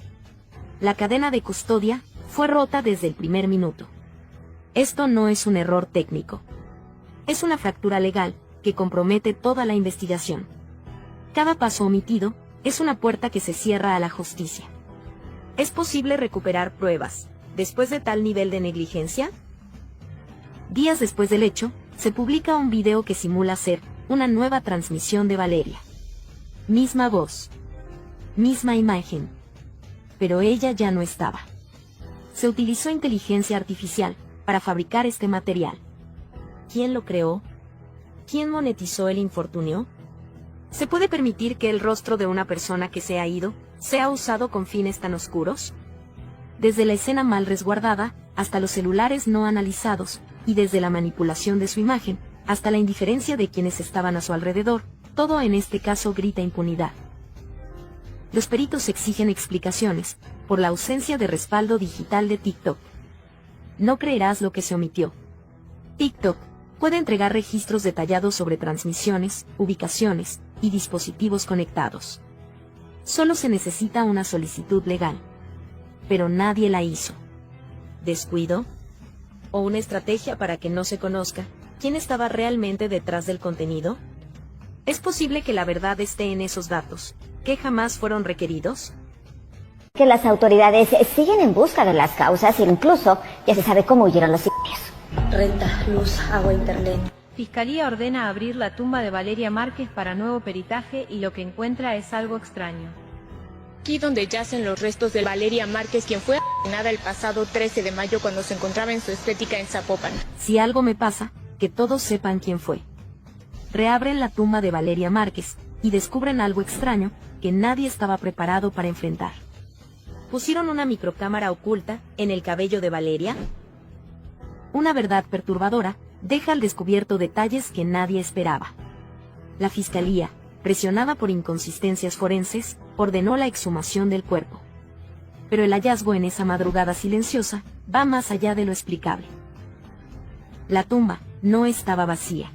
La cadena de custodia fue rota desde el primer minuto. Esto no es un error técnico. Es una fractura legal que compromete toda la investigación. Cada paso omitido es una puerta que se cierra a la justicia. ¿Es posible recuperar pruebas después de tal nivel de negligencia? Días después del hecho, se publica un video que simula ser una nueva transmisión de Valeria. Misma voz. Misma imagen. Pero ella ya no estaba. Se utilizó inteligencia artificial para fabricar este material. ¿Quién lo creó? ¿Quién monetizó el infortunio? ¿Se puede permitir que el rostro de una persona que se ha ido sea usado con fines tan oscuros? Desde la escena mal resguardada, hasta los celulares no analizados, y desde la manipulación de su imagen, hasta la indiferencia de quienes estaban a su alrededor, todo en este caso grita impunidad. Los peritos exigen explicaciones por la ausencia de respaldo digital de TikTok. No creerás lo que se omitió. TikTok puede entregar registros detallados sobre transmisiones, ubicaciones y dispositivos conectados. Solo se necesita una solicitud legal. Pero nadie la hizo. ¿Descuido? ¿O una estrategia para que no se conozca quién estaba realmente detrás del contenido? ¿Es posible que la verdad esté en esos datos, que jamás fueron requeridos? Que las autoridades siguen en busca de las causas e incluso ya se sabe cómo huyeron los sicarios. Renta, luz, agua, internet. Fiscalía ordena abrir la tumba de Valeria Márquez para nuevo peritaje y lo que encuentra es algo extraño. Aquí donde yacen los restos de Valeria Márquez, quien fue asesinada el pasado 13 de mayo cuando se encontraba en su estética en Zapopan. Si algo me pasa, que todos sepan quién fue. Reabren la tumba de Valeria Márquez y descubren algo extraño que nadie estaba preparado para enfrentar. ¿Pusieron una microcámara oculta en el cabello de Valeria? Una verdad perturbadora deja al descubierto detalles que nadie esperaba. La fiscalía, presionada por inconsistencias forenses, ordenó la exhumación del cuerpo. Pero el hallazgo en esa madrugada silenciosa va más allá de lo explicable. La tumba no estaba vacía.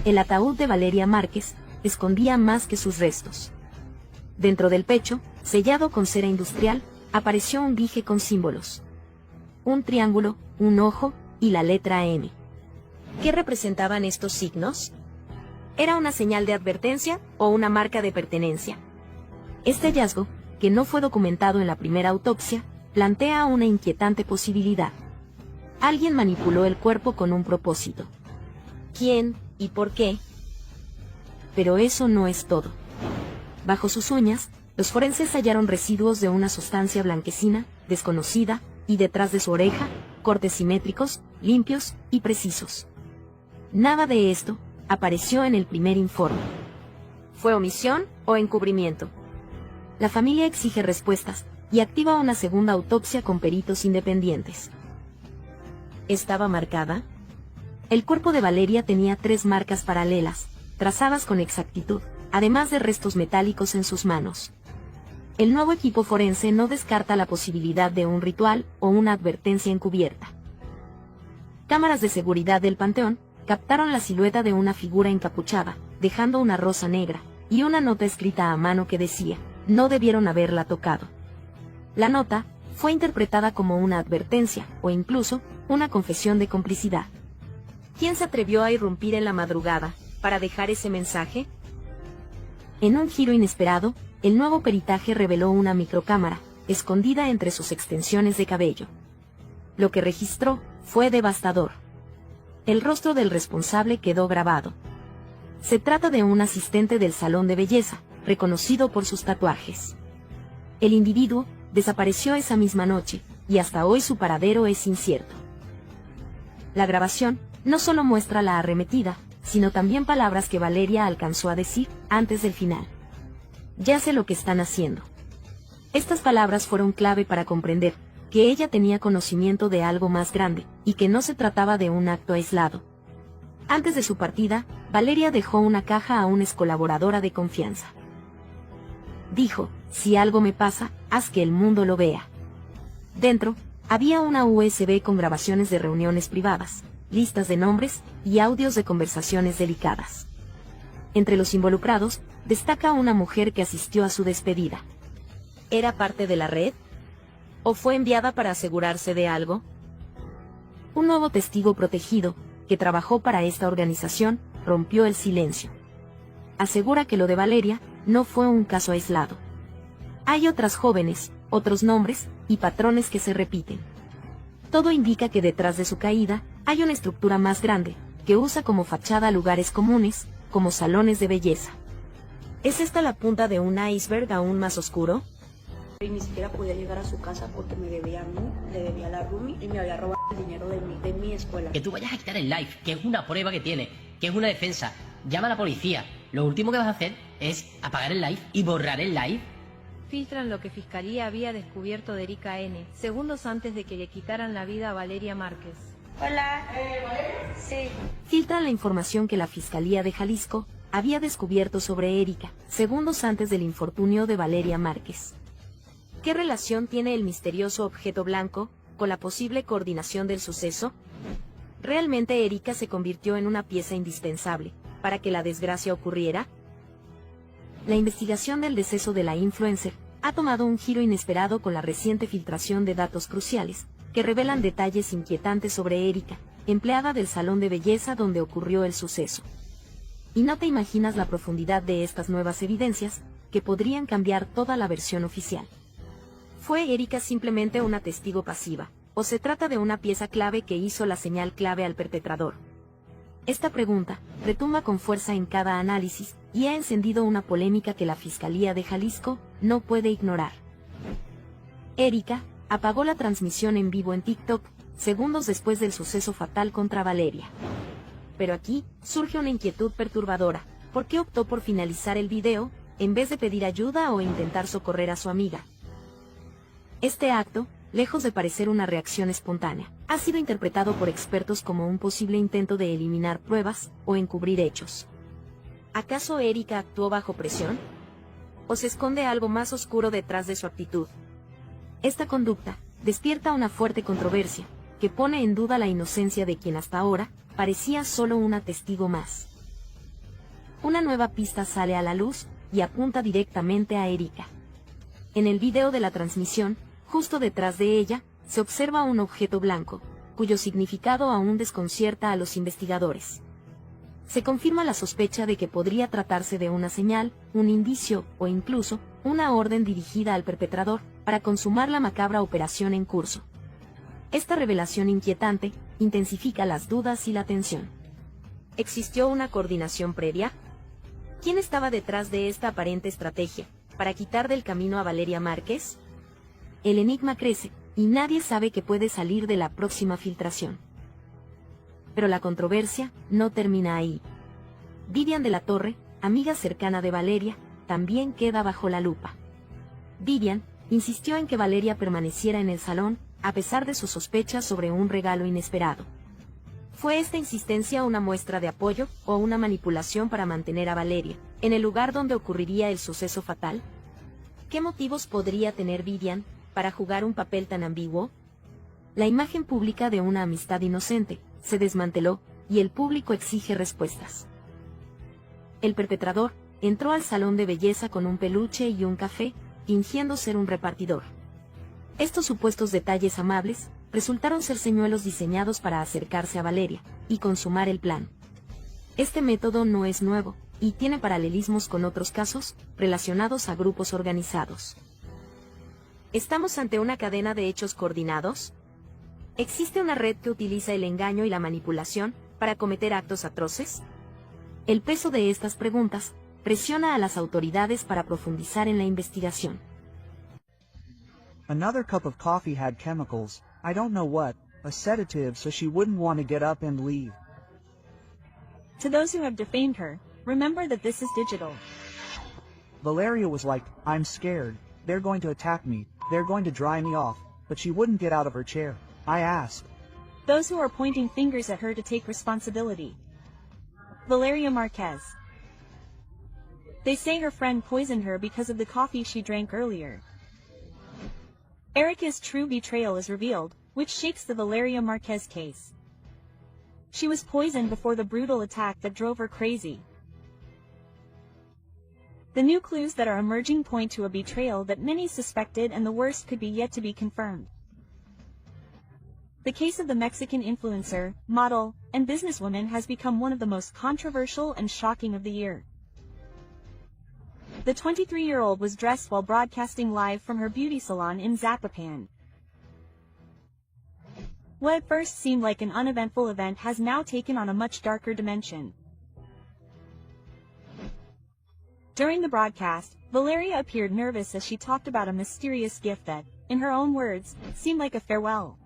El ataúd de Valeria Márquez escondía más que sus restos. Dentro del pecho, sellado con cera industrial, apareció un dije con símbolos. Un triángulo, un ojo y la letra M. ¿Qué representaban estos signos? ¿Era una señal de advertencia o una marca de pertenencia? Este hallazgo, que no fue documentado en la primera autopsia, plantea una inquietante posibilidad. Alguien manipuló el cuerpo con un propósito. ¿Quién y por qué? Pero eso no es todo. Bajo sus uñas, los forenses hallaron residuos de una sustancia blanquecina, desconocida, y detrás de su oreja, cortes simétricos, limpios y precisos. Nada de esto apareció en el primer informe. ¿Fue omisión o encubrimiento? La familia exige respuestas y activa una segunda autopsia con peritos independientes. ¿Estaba marcada? El cuerpo de Valeria tenía 3 marcas paralelas, trazadas con exactitud, además de restos metálicos en sus manos. El nuevo equipo forense no descarta la posibilidad de un ritual o una advertencia encubierta. Cámaras de seguridad del panteón captaron la silueta de una figura encapuchada, dejando una rosa negra, y una nota escrita a mano que decía, no debieron haberla tocado. La nota fue interpretada como una advertencia, o incluso, una confesión de complicidad. ¿Quién se atrevió a irrumpir en la madrugada, para dejar ese mensaje? En un giro inesperado, el nuevo peritaje reveló una microcámara, escondida entre sus extensiones de cabello. Lo que registró fue devastador. El rostro del responsable quedó grabado. Se trata de un asistente del salón de belleza, reconocido por sus tatuajes. El individuo desapareció esa misma noche, y hasta hoy su paradero es incierto. La grabación no solo muestra la arremetida, sino también palabras que Valeria alcanzó a decir antes del final. Ya sé lo que están haciendo. Estas palabras fueron clave para comprender que ella tenía conocimiento de algo más grande, y que no se trataba de un acto aislado. Antes de su partida, Valeria dejó una caja a una excolaboradora de confianza. Dijo, si algo me pasa, haz que el mundo lo vea. Dentro, había una USB con grabaciones de reuniones privadas, listas de nombres y audios de conversaciones delicadas. Entre los involucrados, destaca una mujer que asistió a su despedida. ¿Era parte de la red? ¿O fue enviada para asegurarse de algo? Un nuevo testigo protegido, que trabajó para esta organización, rompió el silencio. Asegura que lo de Valeria no fue un caso aislado. Hay otras jóvenes, otros nombres y patrones que se repiten. Todo indica que detrás de su caída hay una estructura más grande, que usa como fachada lugares comunes, como salones de belleza. ¿Es esta la punta de un iceberg aún más oscuro? Y ni siquiera podía llegar a su casa porque me debía a mí, le debía a la roomie y me había robado el dinero de mi escuela. Que tú vayas a quitar el live, que es una prueba que tiene, que es una defensa. Llama a la policía. Lo último que vas a hacer es apagar el live y borrar el live. Filtran lo que Fiscalía había descubierto de Erika N., segundos antes de que le quitaran la vida a Valeria Márquez. Hola. ¿Valeria? Sí. Filtran la información que la Fiscalía de Jalisco había descubierto sobre Erika, segundos antes del infortunio de Valeria Márquez. ¿Qué relación tiene el misterioso objeto blanco con la posible coordinación del suceso? ¿Realmente Erika se convirtió en una pieza indispensable para que la desgracia ocurriera? La investigación del deceso de la influencer ha tomado un giro inesperado con la reciente filtración de datos cruciales, que revelan detalles inquietantes sobre Erika, empleada del salón de belleza donde ocurrió el suceso. Y no te imaginas la profundidad de estas nuevas evidencias, que podrían cambiar toda la versión oficial. ¿Fue Erika simplemente una testigo pasiva, o se trata de una pieza clave que hizo la señal clave al perpetrador? Esta pregunta retumba con fuerza en cada análisis, y ha encendido una polémica que la Fiscalía de Jalisco no puede ignorar. Erika apagó la transmisión en vivo en TikTok, segundos después del suceso fatal contra Valeria. Pero aquí surge una inquietud perturbadora. ¿Por qué optó por finalizar el video, en vez de pedir ayuda o intentar socorrer a su amiga? Este acto, lejos de parecer una reacción espontánea, ha sido interpretado por expertos como un posible intento de eliminar pruebas o encubrir hechos. ¿Acaso Erika actuó bajo presión? ¿O se esconde algo más oscuro detrás de su actitud? Esta conducta despierta una fuerte controversia, que pone en duda la inocencia de quien hasta ahora parecía solo una testigo más. Una nueva pista sale a la luz y apunta directamente a Erika. En el video de la transmisión, justo detrás de ella, se observa un objeto blanco, cuyo significado aún desconcierta a los investigadores. Se confirma la sospecha de que podría tratarse de una señal, un indicio, o incluso, una orden dirigida al perpetrador, para consumar la macabra operación en curso. Esta revelación inquietante intensifica las dudas y la tensión. ¿Existió una coordinación previa? ¿Quién estaba detrás de esta aparente estrategia, para quitar del camino a Valeria Márquez? El enigma crece, y nadie sabe qué puede salir de la próxima filtración. Pero la controversia no termina ahí. Vivian de la Torre, amiga cercana de Valeria, también queda bajo la lupa. Vivian insistió en que Valeria permaneciera en el salón, a pesar de sus sospechas sobre un regalo inesperado. ¿Fue esta insistencia una muestra de apoyo o una manipulación para mantener a Valeria en el lugar donde ocurriría el suceso fatal? ¿Qué motivos podría tener Vivian para jugar un papel tan ambiguo? La imagen pública de una amistad inocente se desmanteló y el público exige respuestas. El perpetrador entró al salón de belleza con un peluche y un café, fingiendo ser un repartidor. Estos supuestos detalles amables resultaron ser señuelos diseñados para acercarse a Valeria y consumar el plan. Este método no es nuevo y tiene paralelismos con otros casos relacionados a grupos organizados. ¿Estamos ante una cadena de hechos coordinados? ¿Existe una red que utiliza el engaño y la manipulación para cometer actos atroces? El peso de estas preguntas presiona a las autoridades para profundizar en la investigación. Another cup of coffee had chemicals, I don't know what, a sedative so she wouldn't want to get up and leave. To those who have defamed her, remember that this is digital. Valeria was like, I'm scared, they're going to attack me, they're going to dry me off, but she wouldn't get out of her chair. I asked. Those who are pointing fingers at her to take responsibility. Valeria Márquez. They say her friend poisoned her because of the coffee she drank earlier. Erica's true betrayal is revealed, which shakes the Valeria Márquez case. She was poisoned before the brutal attack that drove her crazy. The new clues that are emerging point to a betrayal that many suspected, and the worst could be yet to be confirmed. The case of the Mexican influencer, model, and businesswoman has become one of the most controversial and shocking of the year. The 23-year-old was dressed while broadcasting live from her beauty salon in Zapopan. What at first seemed like an uneventful event has now taken on a much darker dimension. During the broadcast, Valeria appeared nervous as she talked about a mysterious gift that, in her own words, seemed like a farewell.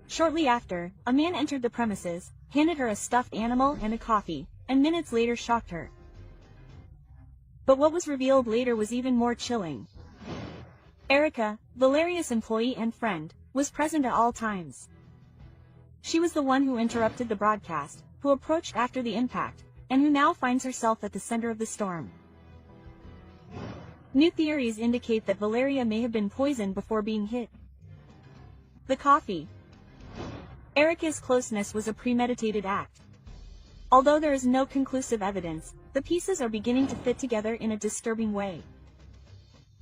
Shortly after, a man entered the premises, handed her a stuffed animal and a coffee, and minutes later shocked her. But what was revealed later was even more chilling. Erica, Valeria's employee and friend, was present at all times. She was the one who interrupted the broadcast, who approached after the impact, and who now finds herself at the center of the storm. New theories indicate that Valeria may have been poisoned before being hit. The coffee. Erica's closeness was a premeditated act. Although there is no conclusive evidence, the pieces are beginning to fit together in a disturbing way.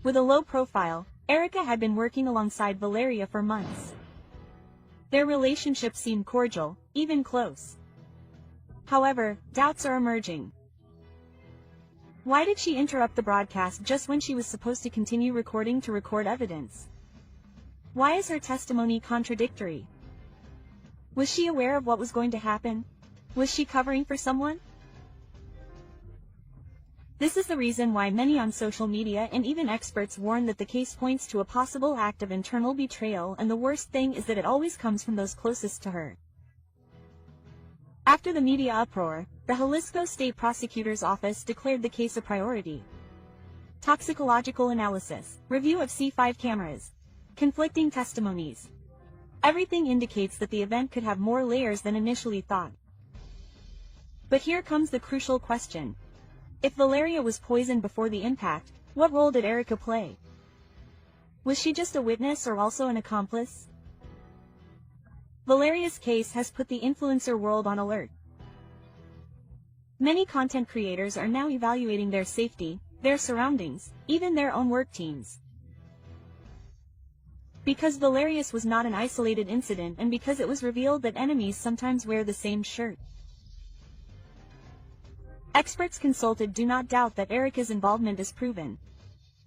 With a low profile, Erica had been working alongside Valeria for months. Their relationship seemed cordial, even close. However, doubts are emerging. Why did she interrupt the broadcast just when she was supposed to continue recording to record evidence? Why is her testimony contradictory? Was she aware of what was going to happen? Was she covering for someone? This is the reason why many on social media and even experts warn that the case points to a possible act of internal betrayal, and the worst thing is that it always comes from those closest to her. After the media uproar, the Jalisco State Prosecutor's Office declared the case a priority. Toxicological analysis, review of C5 cameras, conflicting testimonies. Everything indicates that the event could have more layers than initially thought. But here comes the crucial question. If Valeria was poisoned before the impact, what role did Erica play? Was she just a witness or also an accomplice? Valeria's case has put the influencer world on alert. Many content creators are now evaluating their safety, their surroundings, even their own work teams. Because Valeria's was not an isolated incident, and because it was revealed that enemies sometimes wear the same shirt. Experts consulted do not doubt that Erica's involvement is proven.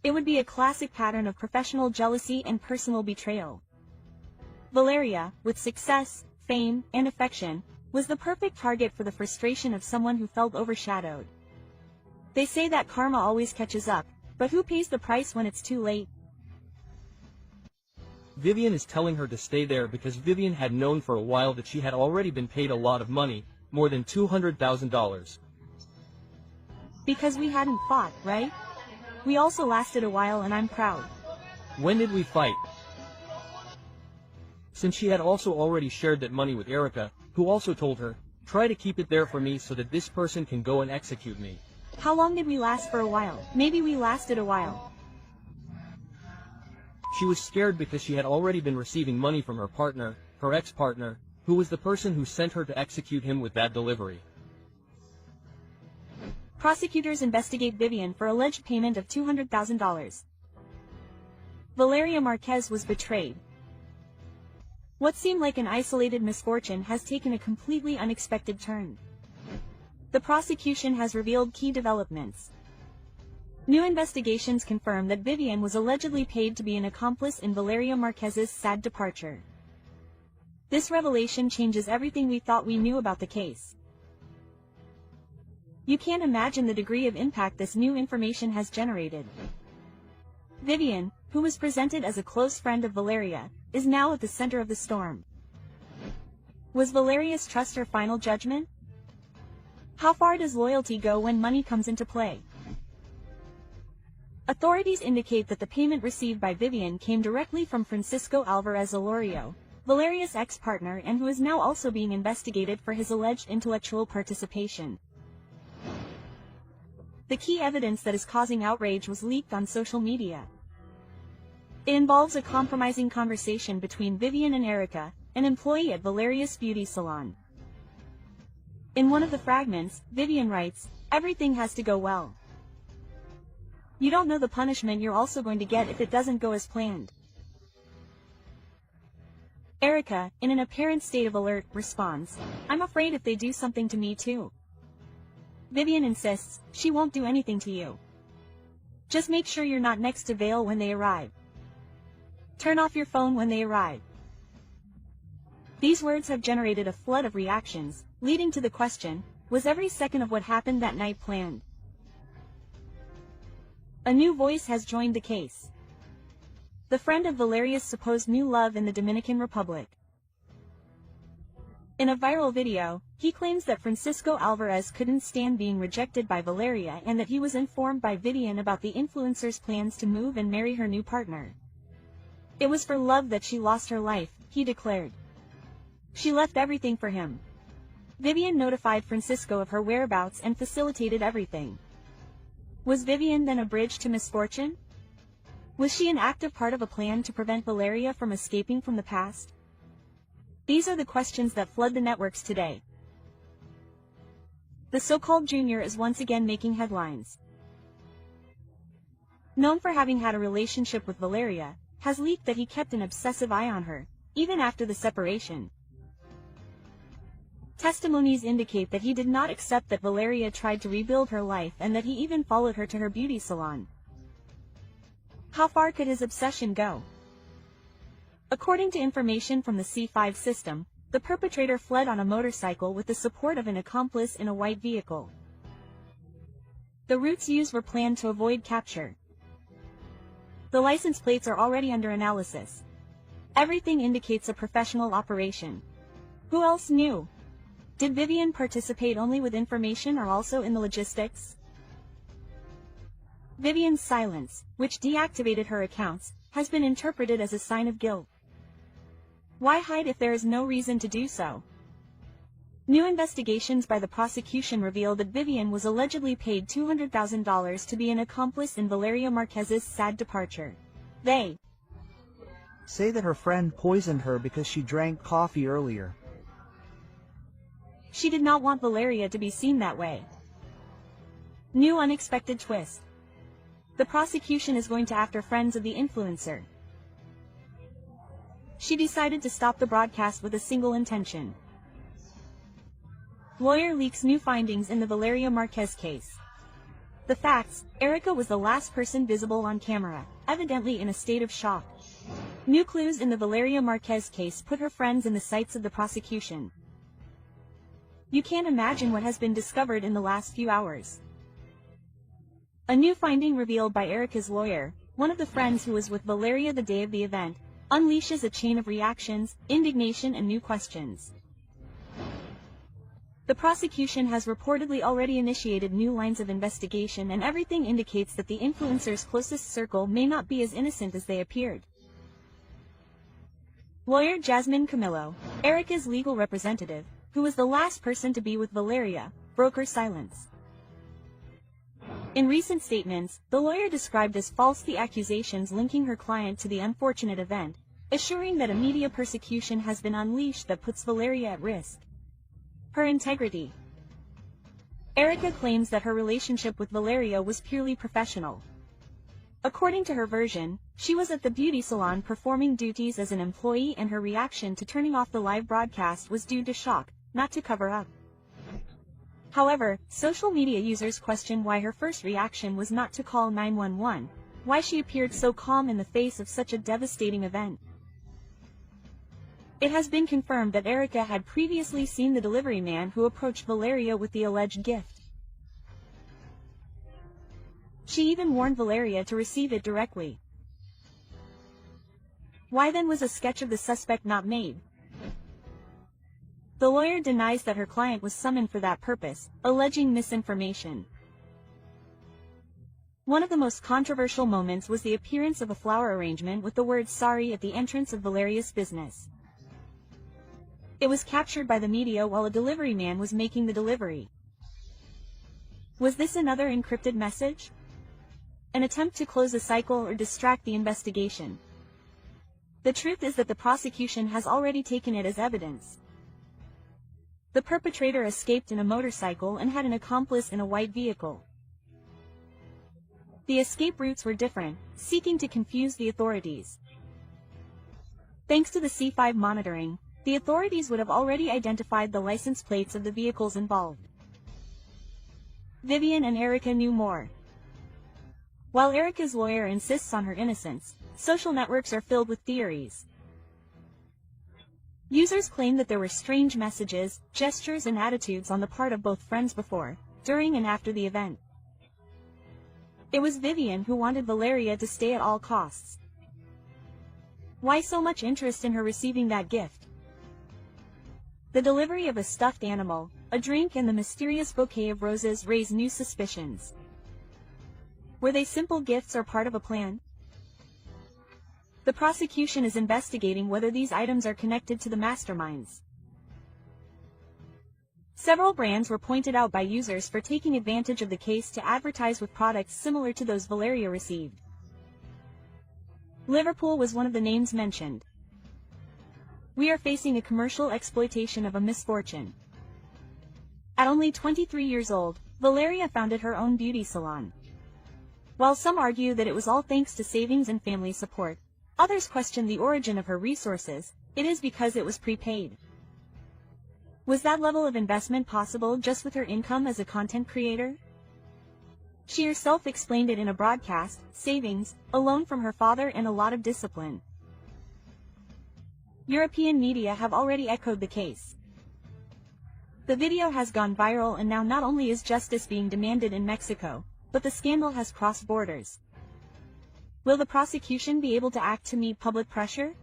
It would be a classic pattern of professional jealousy and personal betrayal. Valeria, with success, fame, and affection, was the perfect target for the frustration of someone who felt overshadowed. They say that karma always catches up, but who pays the price when it's too late? Vivian is telling her to stay there because Vivian had known for a while that she had already been paid a lot of money, more than $200,000. Because we hadn't fought, right? We also lasted a while and I'm proud. When did we fight? Since she had also already shared that money with Erica, who also told her, try to keep it there for me so that this person can go and execute me. How long did we last for a while? Maybe we lasted a while. She was scared because she had already been receiving money from her partner, her ex-partner, who was the person who sent her to execute him with that delivery. Prosecutors investigate Vivian for alleged payment of $200,000. Valeria Márquez was betrayed. What seemed like an isolated misfortune has taken a completely unexpected turn. The prosecution has revealed key developments. New investigations confirm that Vivian was allegedly paid to be an accomplice in Valeria Márquez's sad departure. This revelation changes everything we thought we knew about the case. You can't imagine the degree of impact this new information has generated. Vivian, who was presented as a close friend of Valeria, is now at the center of the storm. Was Valeria's trust her final judgment? How far does loyalty go when money comes into play? Authorities indicate that the payment received by Vivian came directly from Francisco Alvarez Olorio, Valeria's ex-partner and who is now also being investigated for his alleged intellectual participation. The key evidence that is causing outrage was leaked on social media. It involves a compromising conversation between Vivian and Erica, an employee at Valeria's beauty salon. In one of the fragments, Vivian writes, "Everything has to go well. You don't know the punishment you're also going to get if it doesn't go as planned." Erica, in an apparent state of alert, responds, "I'm afraid if they do something to me too." Vivian insists, she won't do anything to you. Just make sure you're not next to Vale when they arrive. Turn off your phone when they arrive. These words have generated a flood of reactions, leading to the question, was every second of what happened that night planned? A new voice has joined the case. The friend of Valeria's supposed new love in the Dominican Republic. In a viral video, he claims that Francisco Alvarez couldn't stand being rejected by Valeria and that he was informed by Vivian about the influencer's plans to move and marry her new partner. It was for love that she lost her life, he declared. She left everything for him. Vivian notified Francisco of her whereabouts and facilitated everything. Was Vivian then a bridge to misfortune? Was she an active part of a plan to prevent Valeria from escaping from the past? These are the questions that flood the networks today. The so-called Junior is once again making headlines. Known for having had a relationship with Valeria, has leaked that he kept an obsessive eye on her, even after the separation. Testimonies indicate that he did not accept that Valeria tried to rebuild her life and that he even followed her to her beauty salon. How far could his obsession go? According to information from the C5 system, the perpetrator fled on a motorcycle with the support of an accomplice in a white vehicle. The routes used were planned to avoid capture. The license plates are already under analysis. Everything indicates a professional operation. Who else knew? Did Vivian participate only with information or also in the logistics? Vivian's silence, which deactivated her accounts, has been interpreted as a sign of guilt. Why hide if there is no reason to do so? New investigations by the prosecution reveal that Vivian was allegedly paid $200,000 to be an accomplice in Valeria Márquez's sad departure. They say that her friend poisoned her because she drank coffee earlier. She did not want Valeria to be seen that way. New unexpected twist. The prosecution is going to after friends of the influencer. She decided to stop the broadcast with a single intention. Lawyer leaks new findings in the Valeria Márquez case. The facts: Erica was the last person visible on camera, evidently in a state of shock. New clues in the Valeria Márquez case put her friends in the sights of the prosecution. You can't imagine what has been discovered in the last few hours. A new finding revealed by Erica's lawyer, one of the friends who was with Valeria the day of the event, unleashes a chain of reactions, indignation and new questions. The prosecution has reportedly already initiated new lines of investigation, and everything indicates that the influencer's closest circle may not be as innocent as they appeared. Lawyer Jasmine Camillo, Erica's legal representative, who was the last person to be with Valeria, broke her silence. In recent statements, the lawyer described as false the accusations linking her client to the unfortunate event, assuring that a media persecution has been unleashed that puts Valeria at risk. Her integrity. Erica claims that her relationship with Valeria was purely professional. According to her version, she was at the beauty salon performing duties as an employee, and her reaction to turning off the live broadcast was due to shock, not to cover up. However, social media users question why her first reaction was not to call 911, why she appeared so calm in the face of such a devastating event. It has been confirmed that Erica had previously seen the delivery man who approached Valeria with the alleged gift. She even warned Valeria to receive it directly. Why then was a sketch of the suspect not made? The lawyer denies that her client was summoned for that purpose, alleging misinformation. One of the most controversial moments was the appearance of a flower arrangement with the word "sorry" at the entrance of Valeria's business. It was captured by the media while a delivery man was making the delivery. Was this another encrypted message? An attempt to close a cycle or distract the investigation? The truth is that the prosecution has already taken it as evidence. The perpetrator escaped in a motorcycle and had an accomplice in a white vehicle. The escape routes were different, seeking to confuse the authorities. Thanks to the C5 monitoring, the authorities would have already identified the license plates of the vehicles involved. Vivian and Erica knew more. While Erica's lawyer insists on her innocence, social networks are filled with theories. Users claim that there were strange messages, gestures and attitudes on the part of both friends before, during and after the event. It was Vivian who wanted Valeria to stay at all costs. Why so much interest in her receiving that gift? The delivery of a stuffed animal, a drink and the mysterious bouquet of roses raise new suspicions. Were they simple gifts or part of a plan? The prosecution is investigating whether these items are connected to the masterminds. Several brands were pointed out by users for taking advantage of the case to advertise with products similar to those Valeria received. Liverpool was one of the names mentioned. We are facing a commercial exploitation of a misfortune. At only 23 years old, Valeria founded her own beauty salon. While some argue that it was all thanks to savings and family support, others question the origin of her resources. It is because it was prepaid. Was that level of investment possible just with her income as a content creator? She herself explained it in a broadcast: savings, a loan from her father and a lot of discipline. European media have already echoed the case. The video has gone viral, and now not only is justice being demanded in Mexico, but the scandal has crossed borders. Will the prosecution be able to act to meet public pressure?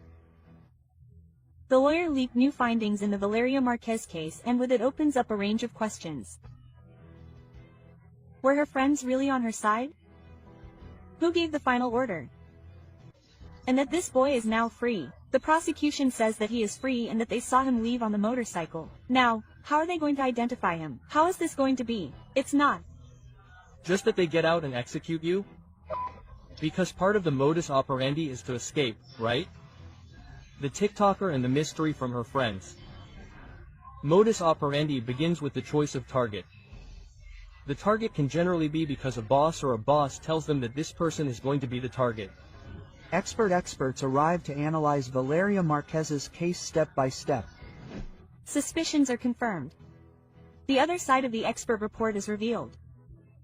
The lawyer leaked new findings in the Valeria Márquez case, and with it opens up a range of questions. Were her friends really on her side? Who gave the final order? And that this boy is now free. The prosecution says that he is free and that they saw him leave on the motorcycle. Now, how are they going to identify him? How is this going to be? It's not just that they get out and execute you? Because part of the modus operandi is to escape, right? The TikToker and the mystery from her friends. Modus operandi begins with the choice of target. The target can generally be because a boss or a boss tells them that this person is going to be the target. Experts arrived to analyze Valeria Márquez's case step by step. Suspicions are confirmed. The other side of the expert report is revealed.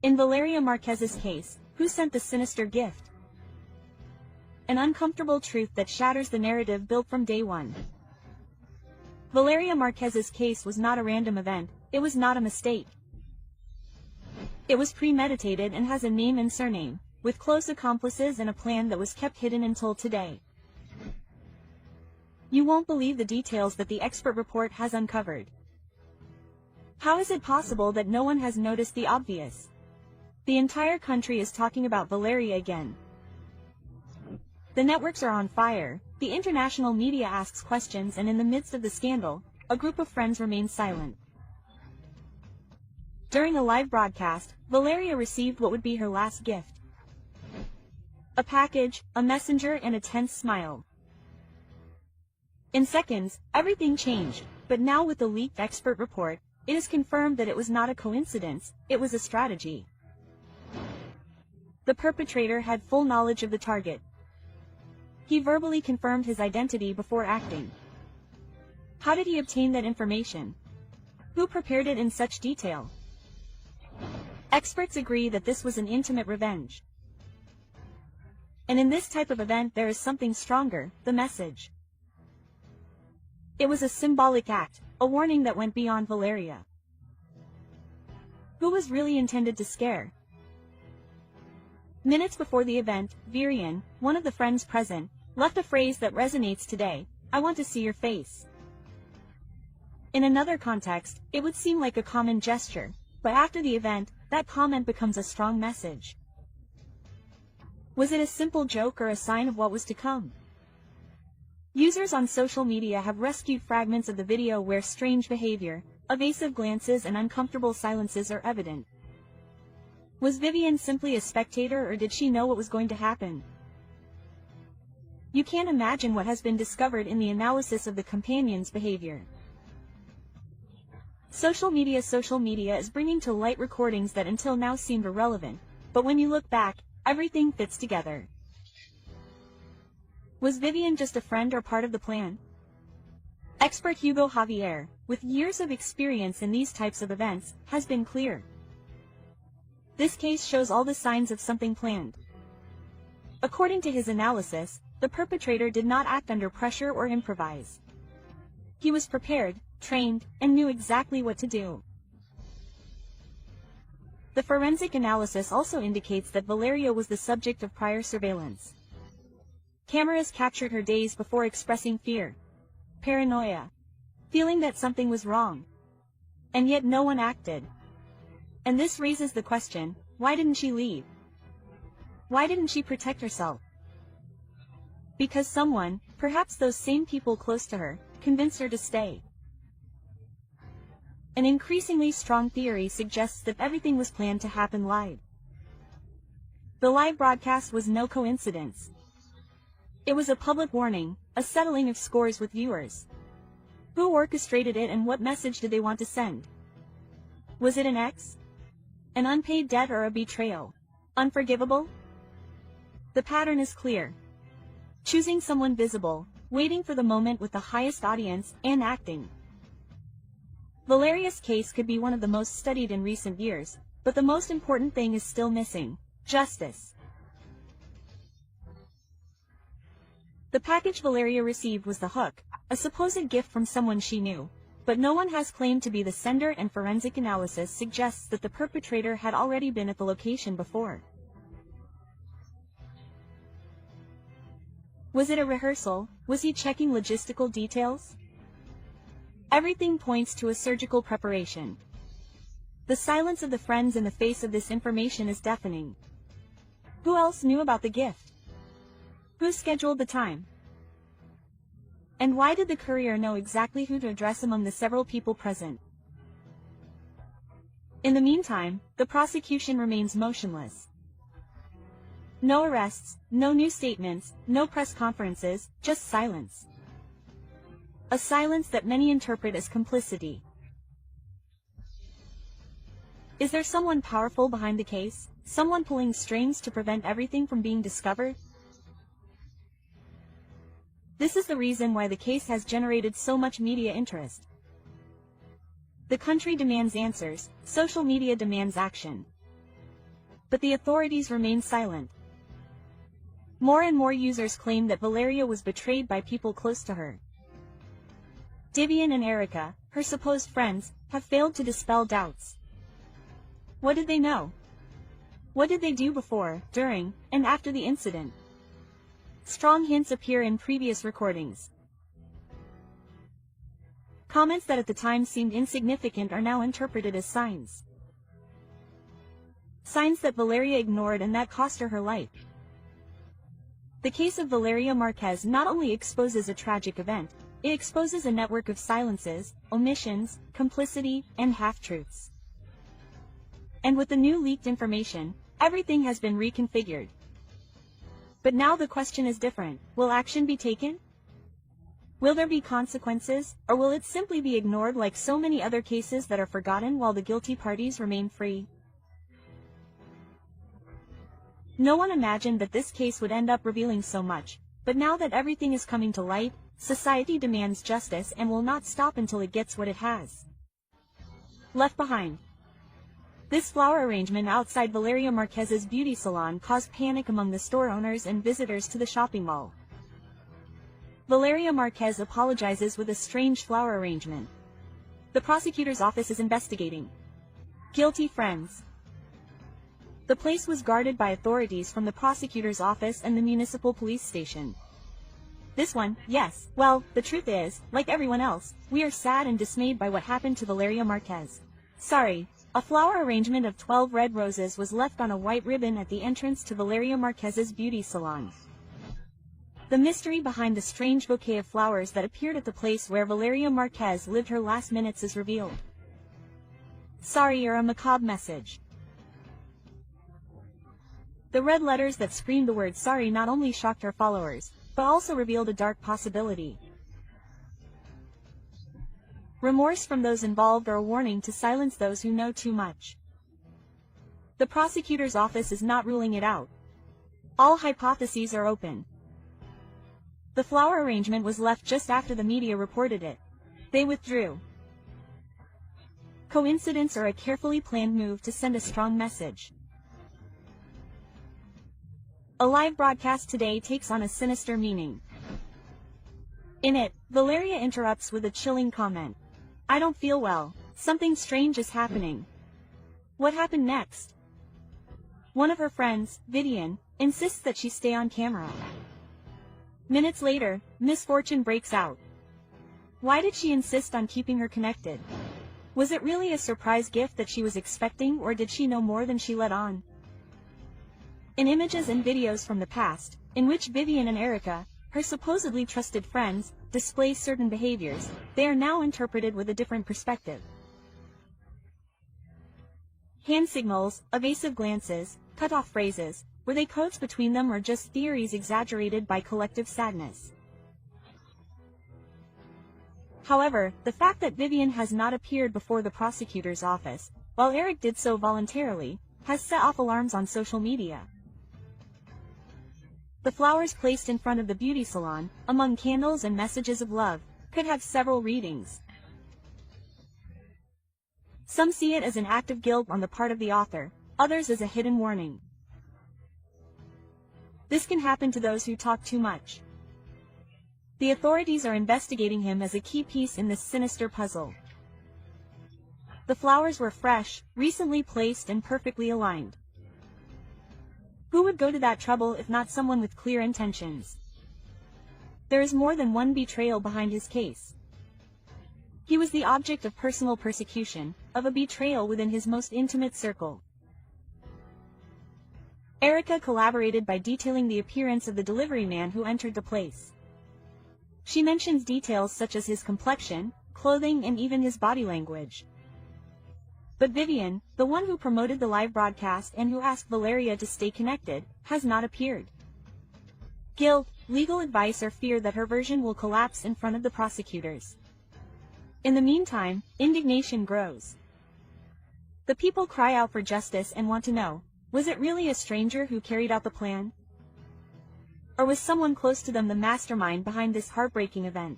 In Valeria Márquez's case, who sent the sinister gift? An uncomfortable truth that shatters the narrative built from day one. Valeria Márquez's case was not a random event. It was not a mistake. It was premeditated and has a name and surname, with close accomplices and a plan that was kept hidden until today. You won't believe the details that the expert report has uncovered. How is it possible that no one has noticed the obvious? The entire country is talking about Valeria again. The networks are on fire, the international media asks questions, and in the midst of the scandal, a group of friends remains silent. During a live broadcast, Valeria received what would be her last gift. A package, a messenger, and a tense smile. In seconds, everything changed, but now with the leaked expert report, it is confirmed that it was not a coincidence, it was a strategy. The perpetrator had full knowledge of the target. He verbally confirmed his identity before acting. How did he obtain that information? Who prepared it in such detail? Experts agree that this was an intimate revenge. And in this type of event there is something stronger, the message. It was a symbolic act, a warning that went beyond Valeria. Who was really intended to scare? Minutes before the event, Virian, one of the friends present, left a phrase that resonates today: "I want to see your face." In another context, it would seem like a common gesture, but after the event, that comment becomes a strong message. Was it a simple joke or a sign of what was to come? Users on social media have rescued fragments of the video where strange behavior, evasive glances, and uncomfortable silences are evident. Was Vivian simply a spectator, or did she know what was going to happen? You can't imagine what has been discovered in the analysis of the companion's behavior. Social media is bringing to light recordings that until now seemed irrelevant, but when you look back, everything fits together. Was Vivian just a friend or part of the plan? Expert Hugo Javier, with years of experience in these types of events, has been clear. This case shows all the signs of something planned. According to his analysis, the perpetrator did not act under pressure or improvise. He was prepared, trained, and knew exactly what to do. The forensic analysis also indicates that Valeria was the subject of prior surveillance. Cameras captured her days before expressing fear, paranoia, feeling that something was wrong. And yet no one acted. And this raises the question, why didn't she leave? Why didn't she protect herself? Because someone, perhaps those same people close to her, convinced her to stay. An increasingly strong theory suggests that everything was planned to happen live. The live broadcast was no coincidence. It was a public warning, a settling of scores with viewers. Who orchestrated it, and what message did they want to send? Was it an ex? An unpaid debt, or a betrayal? Unforgivable? The pattern is clear. Choosing someone visible, waiting for the moment with the highest audience, and acting. Valeria's case could be one of the most studied in recent years, but the most important thing is still missing: justice. The package Valeria received was the hook, a supposed gift from someone she knew, but no one has claimed to be the sender, and forensic analysis suggests that the perpetrator had already been at the location before. Was it a rehearsal? Was he checking logistical details? Everything points to a surgical preparation. The silence of the friends in the face of this information is deafening. Who else knew about the gift? Who scheduled the time? And why did the courier know exactly who to address among the several people present? In the meantime, the prosecution remains motionless. No arrests, no new statements, no press conferences, just silence. A silence that many interpret as complicity. Is there someone powerful behind the case? Someone pulling strings to prevent everything from being discovered? This is the reason why the case has generated so much media interest. The country demands answers, social media demands action. But the authorities remain silent. More and more users claim that Valeria was betrayed by people close to her. Vivian and Erica, her supposed friends, have failed to dispel doubts. What did they know? What did they do before, during, and after the incident? Strong hints appear in previous recordings. Comments that at the time seemed insignificant are now interpreted as signs. Signs that Valeria ignored and that cost her her life. The case of Valeria Márquez not only exposes a tragic event, it exposes a network of silences, omissions, complicity, and half-truths. And with the new leaked information, everything has been reconfigured. But now the question is different. Will action be taken? Will there be consequences, or will it simply be ignored like so many other cases that are forgotten while the guilty parties remain free? No one imagined that this case would end up revealing so much, but now that everything is coming to light, society demands justice and will not stop until it gets what it has. Left behind. This flower arrangement outside Valeria Márquez's beauty salon caused panic among the store owners and visitors to the shopping mall. Valeria Márquez apologizes with a strange flower arrangement. The prosecutor's office is investigating. Guilty friends. The place was guarded by authorities from the prosecutor's office and the municipal police station. This one, yes, well, the truth is, like everyone else, we are sad and dismayed by what happened to Valeria Márquez. Sorry, a flower arrangement of 12 red roses was left on a white ribbon at the entrance to Valeria Márquez's beauty salon. The mystery behind the strange bouquet of flowers that appeared at the place where Valeria Márquez lived her last minutes is revealed. Sorry, or a macabre message. The red letters that screamed the word sorry not only shocked her followers, but also revealed a dark possibility. Remorse from those involved or a warning to silence those who know too much. The prosecutor's office is not ruling it out. All hypotheses are open. The flower arrangement was left just after the media reported it. They withdrew. Coincidence or a carefully planned move to send a strong message? A live broadcast today takes on a sinister meaning. In it, Valeria interrupts with a chilling comment. I don't feel well. Something strange is happening. What happened next? One of her friends, Vivian, insists that she stay on camera. Minutes later, misfortune breaks out. Why did she insist on keeping her connected? Was it really a surprise gift that she was expecting, or did she know more than she let on? In images and videos from the past, in which Vivian and Erica, her supposedly trusted friends, display certain behaviors, they are now interpreted with a different perspective. Hand signals, evasive glances, cut-off phrases, were they codes between them or just theories exaggerated by collective sadness? However, the fact that Vivian has not appeared before the prosecutor's office, while Eric did so voluntarily, has set off alarms on social media. The flowers placed in front of the beauty salon, among candles and messages of love, could have several readings. Some see it as an act of guilt on the part of the author, others as a hidden warning. This can happen to those who talk too much. The authorities are investigating him as a key piece in this sinister puzzle. The flowers were fresh, recently placed and perfectly aligned. Who would go to that trouble if not someone with clear intentions? There is more than one betrayal behind his case. He was the object of personal persecution, of a betrayal within his most intimate circle. Erica collaborated by detailing the appearance of the delivery man who entered the place. She mentions details such as his complexion, clothing, and even his body language. But Vivian, the one who promoted the live broadcast and who asked Valeria to stay connected, has not appeared. Guilt, legal advice, or fear that her version will collapse in front of the prosecutors. In the meantime, indignation grows. The people cry out for justice and want to know, was it really a stranger who carried out the plan? Or was someone close to them the mastermind behind this heartbreaking event?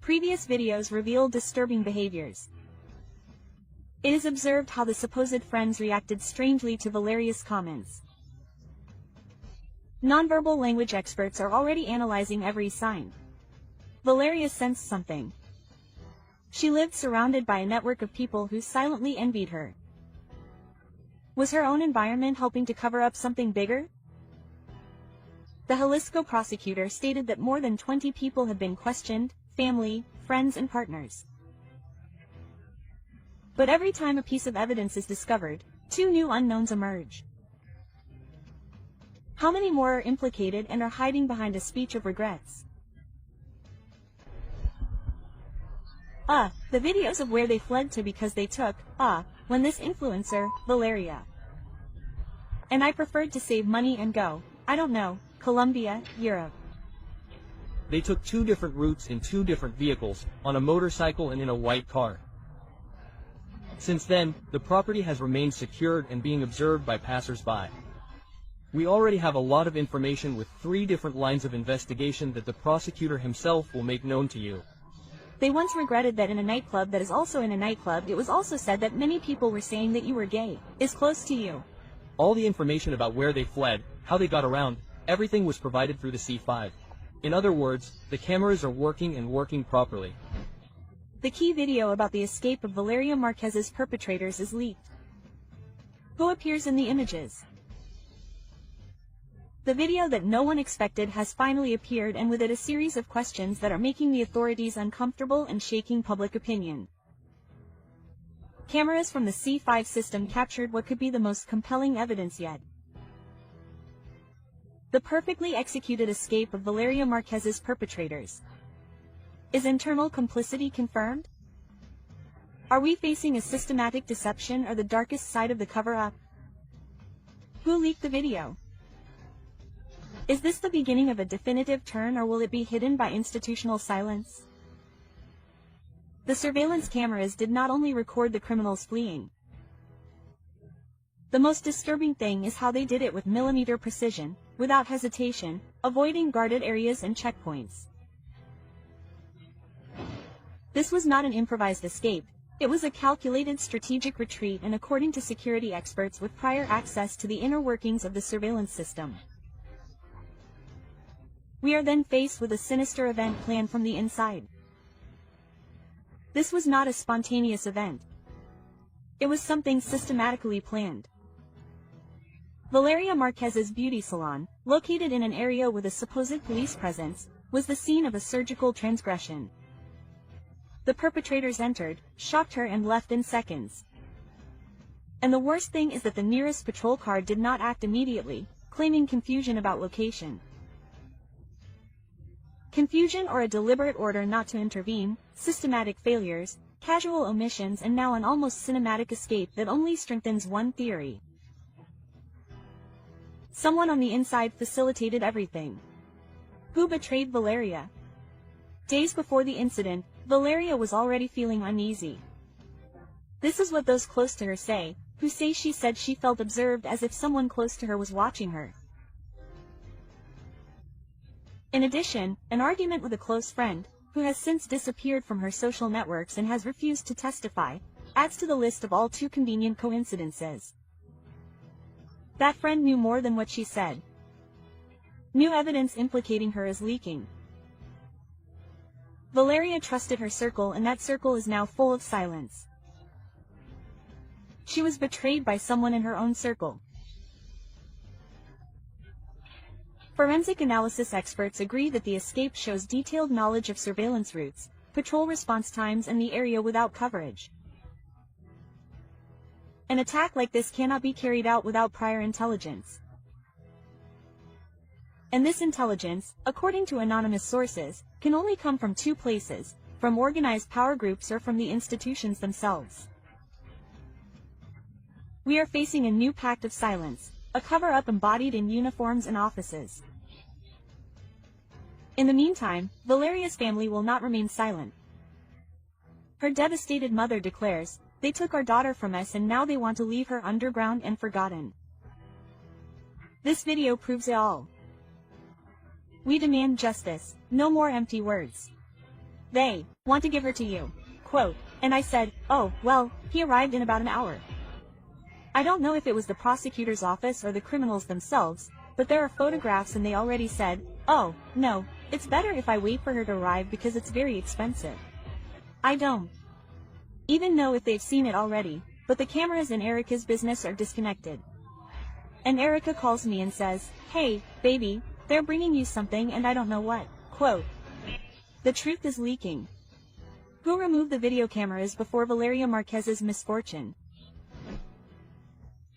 Previous videos revealed disturbing behaviors. It is observed how the supposed friends reacted strangely to Valeria's comments. Nonverbal language experts are already analyzing every sign. Valeria sensed something. She lived surrounded by a network of people who silently envied her. Was her own environment helping to cover up something bigger? The Jalisco prosecutor stated that more than 20 people had been questioned: family, friends and partners. But every time a piece of evidence is discovered, two new unknowns emerge. How many more are implicated and are hiding behind a speech of regrets? The videos of where they fled to because they took, when this influencer, Valeria. And I preferred to save money and go, I don't know, Colombia, Europe. They took 2 different routes in 2 different vehicles, on a motorcycle and in a white car. Since then, the property has remained secured and being observed by passers-by. We already have a lot of information with 3 different lines of investigation that the prosecutor himself will make known to you. They once regretted that in a nightclub that is also in a nightclub it was also said that many people were saying that you were gay, is close to you. All the information about where they fled, how they got around, everything was provided through the C5. In other words, the cameras are working and working properly. The key video about the escape of Valeria Márquez's perpetrators is leaked. Who appears in the images? The video that no one expected has finally appeared, and with it a series of questions that are making the authorities uncomfortable and shaking public opinion. Cameras from the C5 system captured what could be the most compelling evidence yet. The perfectly executed escape of Valeria Márquez's perpetrators. Is internal complicity confirmed? Are we facing a systematic deception or the darkest side of the cover-up? Who leaked the video? Is this the beginning of a definitive turn, or will it be hidden by institutional silence? The surveillance cameras did not only record the criminals fleeing. The most disturbing thing is how they did it with millimeter precision, without hesitation, avoiding guarded areas and checkpoints. This was not an improvised escape. It was a calculated strategic retreat, and according to security experts with prior access to the inner workings of the surveillance system. We are then faced with a sinister event planned from the inside. This was not a spontaneous event. It was something systematically planned. Valeria Márquez's beauty salon, located in an area with a supposed police presence, was the scene of a surgical transgression. The perpetrators entered, shocked her, and left in seconds. And the worst thing is that the nearest patrol car did not act immediately, claiming confusion about location. Confusion or a deliberate order not to intervene, systematic failures, casual omissions, and now an almost cinematic escape that only strengthens one theory. Someone on the inside facilitated everything. Who betrayed Valeria? Days before the incident, Valeria was already feeling uneasy. This is what those close to her say, who say she said she felt observed, as if someone close to her was watching her. In addition, an argument with a close friend, who has since disappeared from her social networks and has refused to testify, adds to the list of all too convenient coincidences. That friend knew more than what she said. New evidence implicating her is leaking. Valeria trusted her circle, and that circle is now full of silence. She was betrayed by someone in her own circle. Forensic analysis experts agree that the escape shows detailed knowledge of surveillance routes, patrol response times, and the area without coverage. An attack like this cannot be carried out without prior intelligence. And this intelligence, according to anonymous sources, can only come from 2 places, from organized power groups or from the institutions themselves. We are facing a new pact of silence, a cover-up embodied in uniforms and offices. In the meantime, Valeria's family will not remain silent. Her devastated mother declares, "They took our daughter from us and now they want to leave her underground and forgotten." This video proves it all. We demand justice, no more empty words. They want to give her to you. Quote, "And I said, oh, well, he arrived in about an hour." I don't know if it was the prosecutor's office or the criminals themselves, but there are photographs and they already said, "Oh, no, it's better if I wait for her to arrive because it's very expensive." I don't even know if they've seen it already, but the cameras in Erica's business are disconnected. And Erica calls me and says, "Hey, baby, they're bringing you something and I don't know what." Quote, "The truth is leaking." Who removed the video cameras before Valeria Márquez's misfortune?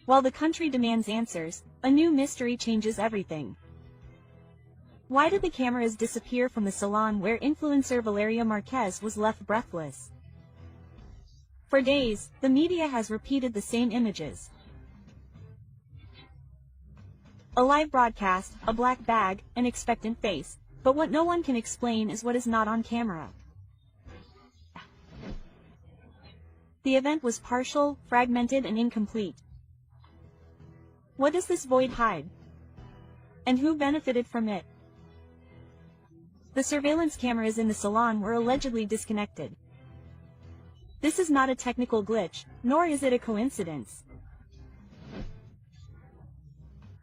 While the country demands answers, a new mystery changes everything. Why did the cameras disappear from the salon where influencer Valeria Márquez was left breathless? For days, the media has repeated the same images. A live broadcast, a black bag, an expectant face, but what no one can explain is what is not on camera. The event was partial, fragmented, and incomplete. What does this void hide? And who benefited from it? The surveillance cameras in the salon were allegedly disconnected. This is not a technical glitch, nor is it a coincidence.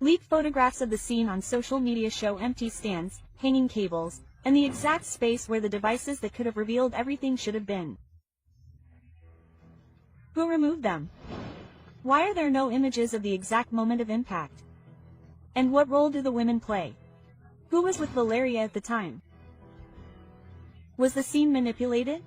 Leaked photographs of the scene on social media show empty stands, hanging cables, and the exact space where the devices that could have revealed everything should have been. Who removed them? Why are there no images of the exact moment of impact? And what role do the women play? Who was with Valeria at the time? Was the scene manipulated?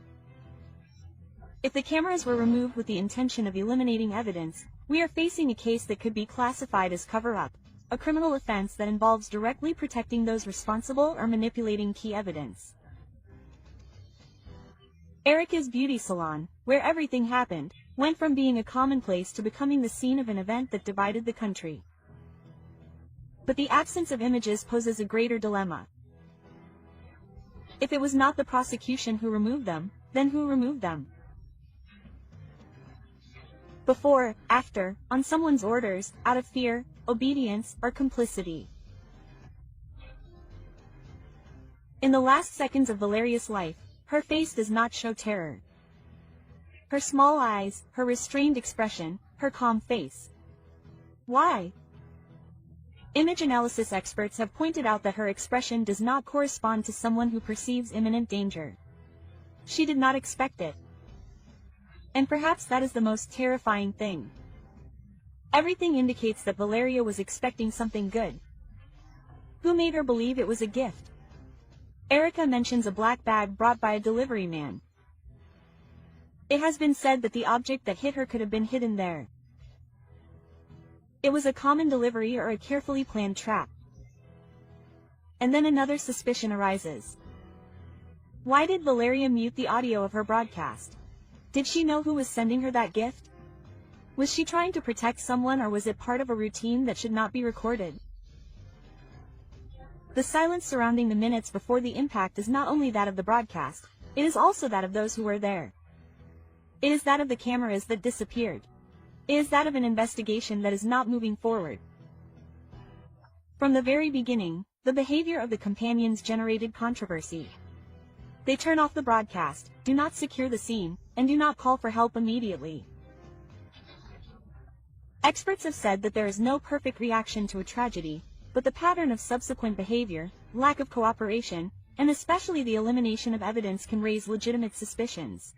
If the cameras were removed with the intention of eliminating evidence, we are facing a case that could be classified as cover-up, a criminal offense that involves directly protecting those responsible or manipulating key evidence. Erica's beauty salon, where everything happened, went from being a commonplace to becoming the scene of an event that divided the country. But the absence of images poses a greater dilemma. If it was not the prosecution who removed them, then who removed them? Before, after, on someone's orders, out of fear, obedience, or complicity. In the last seconds of Valeria's life, her face does not show terror. Her small eyes, her restrained expression, her calm face. Why? Image analysis experts have pointed out that her expression does not correspond to someone who perceives imminent danger. She did not expect it. And perhaps that is the most terrifying thing. Everything indicates that Valeria was expecting something good. Who made her believe it was a gift? Erica mentions a black bag brought by a delivery man. It has been said that the object that hit her could have been hidden there. It was a common delivery or a carefully planned trap. And then another suspicion arises. Why did Valeria mute the audio of her broadcast? Did she know who was sending her that gift? Was she trying to protect someone, or was it part of a routine that should not be recorded? The silence surrounding the minutes before the impact is not only that of the broadcast, it is also that of those who were there. It is that of the cameras that disappeared. It is that of an investigation that is not moving forward. From the very beginning, the behavior of the companions generated controversy. They turn off the broadcast, do not secure the scene, and do not call for help immediately. Experts have said that there is no perfect reaction to a tragedy, but the pattern of subsequent behavior, lack of cooperation, and especially the elimination of evidence can raise legitimate suspicions.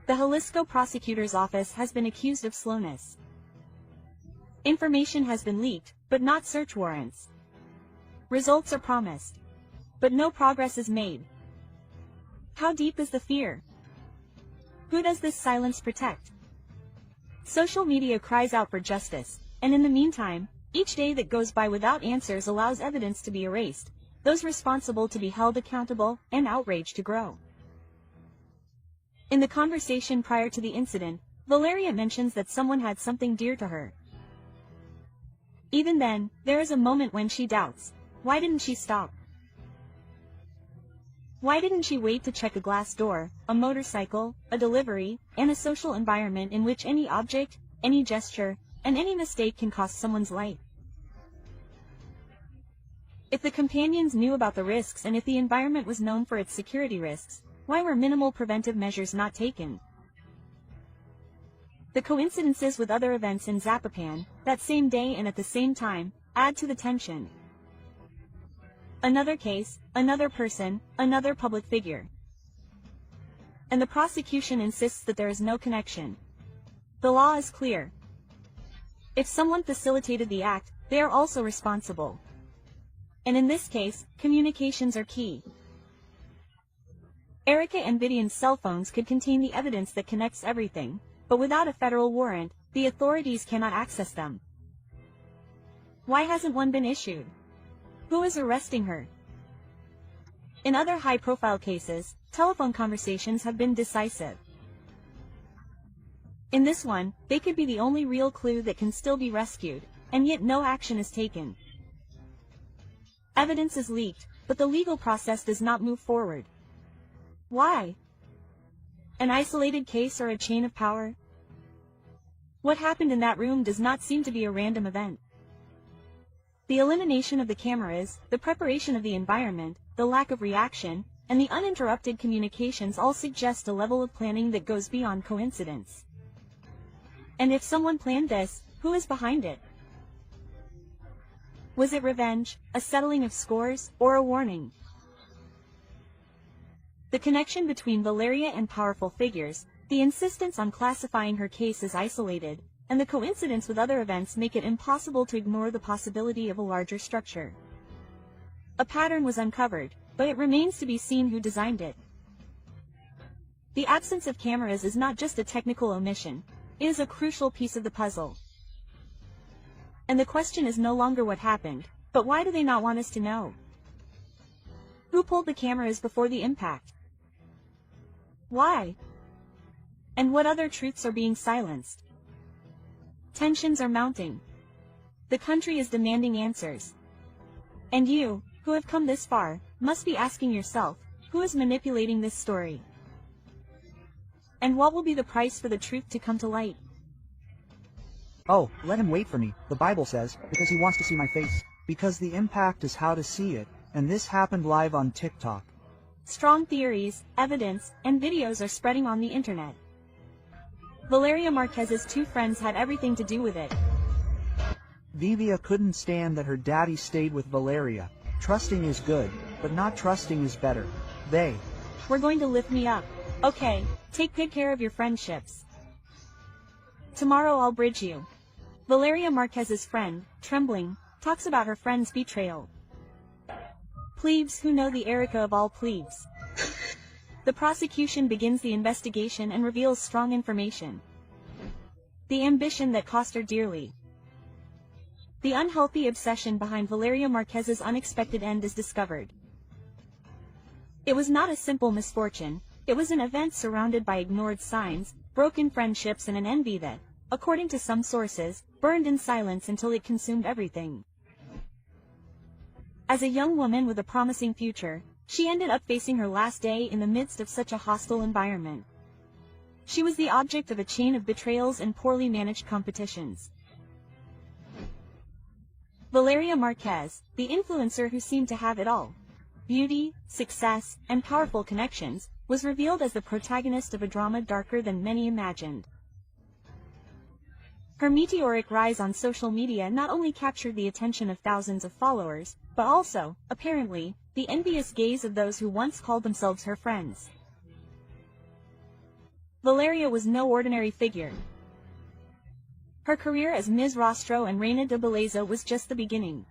The Jalisco prosecutor's office has been accused of slowness. Information has been leaked, but not search warrants. Results are promised, but no progress is made. How deep is the fear? Who does this silence protect? Social media cries out for justice, and in the meantime, each day that goes by without answers allows evidence to be erased, those responsible to be held accountable, and outrage to grow. In the conversation prior to the incident, Valeria mentions that someone had something dear to her. Even then, there is a moment when she doubts. Why didn't she stop? Why didn't she wait to check a glass door, a motorcycle, a delivery, and a social environment in which any object, any gesture, and any mistake can cost someone's life? If the companions knew about the risks and if the environment was known for its security risks, why were minimal preventive measures not taken? The coincidences with other events in Zapopan, that same day and at the same time, add to the tension. Another case, another person, another public figure. And the prosecution insists that there is no connection. The law is clear. If someone facilitated the act, they are also responsible. And in this case, communications are key. Erica and Vivian's cell phones could contain the evidence that connects everything, but without a federal warrant, the authorities cannot access them. Why hasn't one been issued? Who is arresting her? In other high-profile cases, telephone conversations have been decisive. In this one, they could be the only real clue that can still be rescued, and yet no action is taken. Evidence is leaked, but the legal process does not move forward. Why? An isolated case or a chain of power? What happened in that room does not seem to be a random event. The elimination of the cameras, the preparation of the environment, the lack of reaction, and the uninterrupted communications all suggest a level of planning that goes beyond coincidence. And if someone planned this, who is behind it? Was it revenge, a settling of scores, or a warning? The connection between Valeria and powerful figures, the insistence on classifying her case as isolated, and the coincidence with other events make it impossible to ignore the possibility of a larger structure. A pattern was uncovered, but it remains to be seen who designed it. The absence of cameras is not just a technical omission, it is a crucial piece of the puzzle. And the question is no longer what happened, but why do they not want us to know? Who pulled the cameras before the impact? Why? And what other truths are being silenced? Tensions are mounting. The country is demanding answers. And you, who have come this far, must be asking yourself, who is manipulating this story? And what will be the price for the truth to come to light? Oh, let him wait for me, the Bible says, because he wants to see my face. Because the impact is how to see it, and this happened live on TikTok. Strong theories, evidence, and videos are spreading on the internet. Valeria Márquez's two friends had everything to do with it. Vivia couldn't stand that her daddy stayed with Valeria. Trusting is good, but not trusting is better. They were going to lift me up. Okay, take good care of your friendships. Tomorrow I'll bridge you. Valeria Márquez's friend, trembling, talks about her friend's betrayal. Plebes who know the Erica of all plebes. The prosecution begins the investigation and reveals strong information. The ambition that cost her dearly. The unhealthy obsession behind Valeria Márquez's unexpected end is discovered. It was not a simple misfortune, it was an event surrounded by ignored signs, broken friendships and an envy that, according to some sources, burned in silence until it consumed everything. As a young woman with a promising future, she ended up facing her last day in the midst of such a hostile environment. She was the object of a chain of betrayals and poorly managed competitions. Valeria Márquez, the influencer who seemed to have it all, beauty, success, and powerful connections, was revealed as the protagonist of a drama darker than many imagined. Her meteoric rise on social media not only captured the attention of thousands of followers, but also, apparently, the envious gaze of those who once called themselves her friends. Valeria was no ordinary figure. Her career as Ms. Rostro and Reina de Belleza was just the beginning.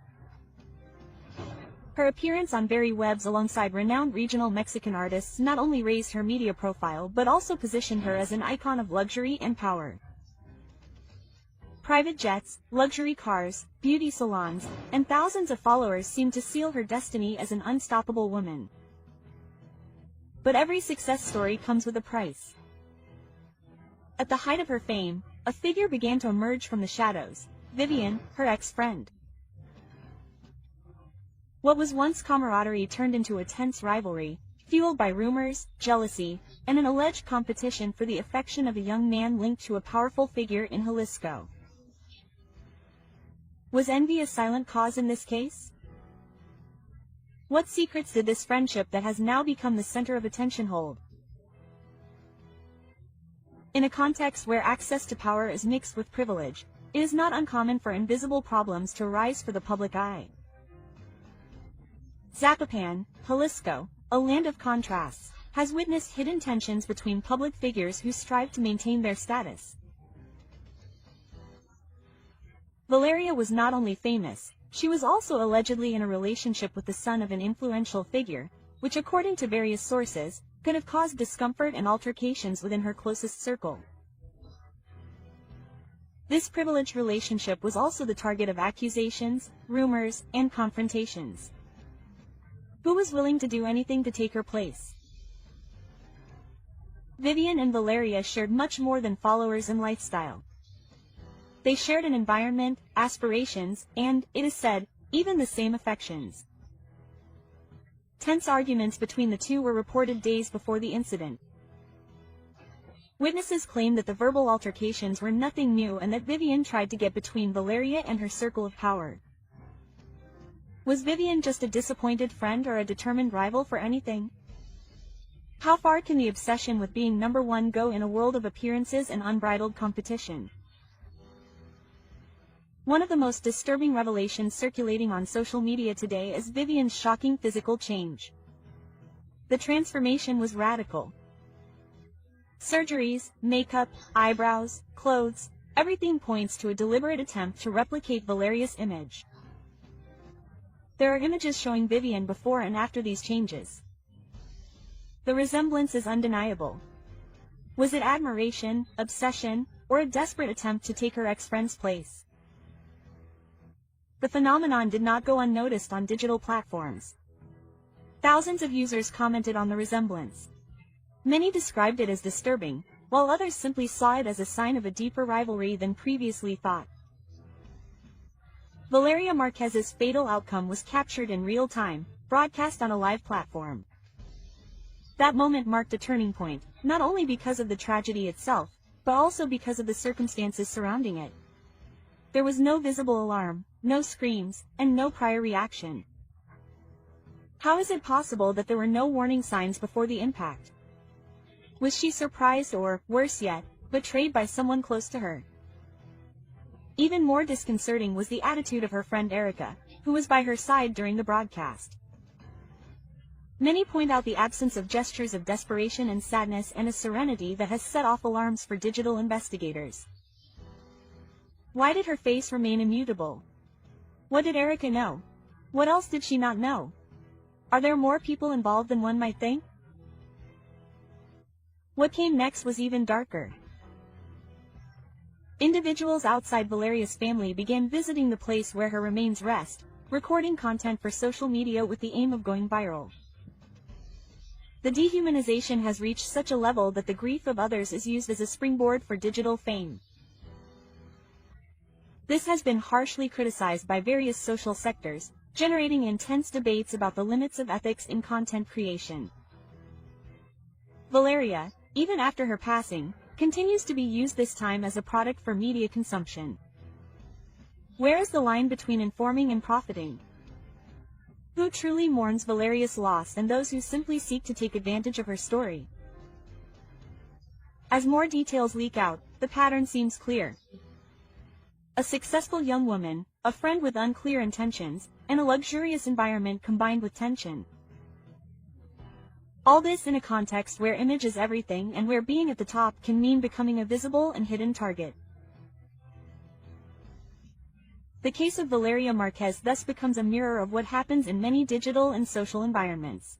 Her appearance on Very Webs alongside renowned regional Mexican artists not only raised her media profile but also positioned her as an icon of luxury and power. Private jets, luxury cars, beauty salons, and thousands of followers seemed to seal her destiny as an unstoppable woman. But every success story comes with a price. At the height of her fame, a figure began to emerge from the shadows, Vivian, her ex-friend. What was once camaraderie turned into a tense rivalry, fueled by rumors, jealousy, and an alleged competition for the affection of a young man linked to a powerful figure in Jalisco. Was envy a silent cause in this case? What secrets did this friendship that has now become the center of attention hold? In a context where access to power is mixed with privilege, it is not uncommon for invisible problems to rise for the public eye. Zapopan, Jalisco, a land of contrasts, has witnessed hidden tensions between public figures who strive to maintain their status. Valeria was not only famous, she was also allegedly in a relationship with the son of an influential figure, which according to various sources, could have caused discomfort and altercations within her closest circle. This privileged relationship was also the target of accusations, rumors, and confrontations. Who was willing to do anything to take her place? Vivian and Valeria shared much more than followers and lifestyle. They shared an environment, aspirations, and, it is said, even the same affections. Tense arguments between the two were reported days before the incident. Witnesses claimed that the verbal altercations were nothing new and that Vivian tried to get between Valeria and her circle of power. Was Vivian just a disappointed friend or a determined rival for anything? How far can the obsession with being number one go in a world of appearances and unbridled competition? One of the most disturbing revelations circulating on social media today is Vivian's shocking physical change. The transformation was radical. Surgeries, makeup, eyebrows, clothes, everything points to a deliberate attempt to replicate Valeria's image. There are images showing Vivian before and after these changes. The resemblance is undeniable. Was it admiration, obsession, or a desperate attempt to take her ex-friend's place? The phenomenon did not go unnoticed on digital platforms. Thousands of users commented on the resemblance. Many described it as disturbing, while others simply saw it as a sign of a deeper rivalry than previously thought. Valeria Márquez's fatal outcome was captured in real time, broadcast on a live platform. That moment marked a turning point, not only because of the tragedy itself, but also because of the circumstances surrounding it. There was no visible alarm, no screams, and no prior reaction. How is it possible that there were no warning signs before the impact? Was she surprised or, worse yet, betrayed by someone close to her? Even more disconcerting was the attitude of her friend Erica, who was by her side during the broadcast. Many point out the absence of gestures of desperation and sadness and a serenity that has set off alarms for digital investigators. Why did her face remain immutable? What did Erica know? What else did she not know? Are there more people involved than one might think? What came next was even darker. Individuals outside Valeria's family began visiting the place where her remains rest, recording content for social media with the aim of going viral. The dehumanization has reached such a level that the grief of others is used as a springboard for digital fame. This has been harshly criticized by various social sectors, generating intense debates about the limits of ethics in content creation. Valeria, even after her passing, continues to be used this time as a product for media consumption. Where is the line between informing and profiting? Who truly mourns Valeria's loss and those who simply seek to take advantage of her story? As more details leak out, the pattern seems clear. A successful young woman, a friend with unclear intentions, and a luxurious environment combined with tension. All this in a context where image is everything and where being at the top can mean becoming a visible and hidden target. The case of Valeria Márquez thus becomes a mirror of what happens in many digital and social environments.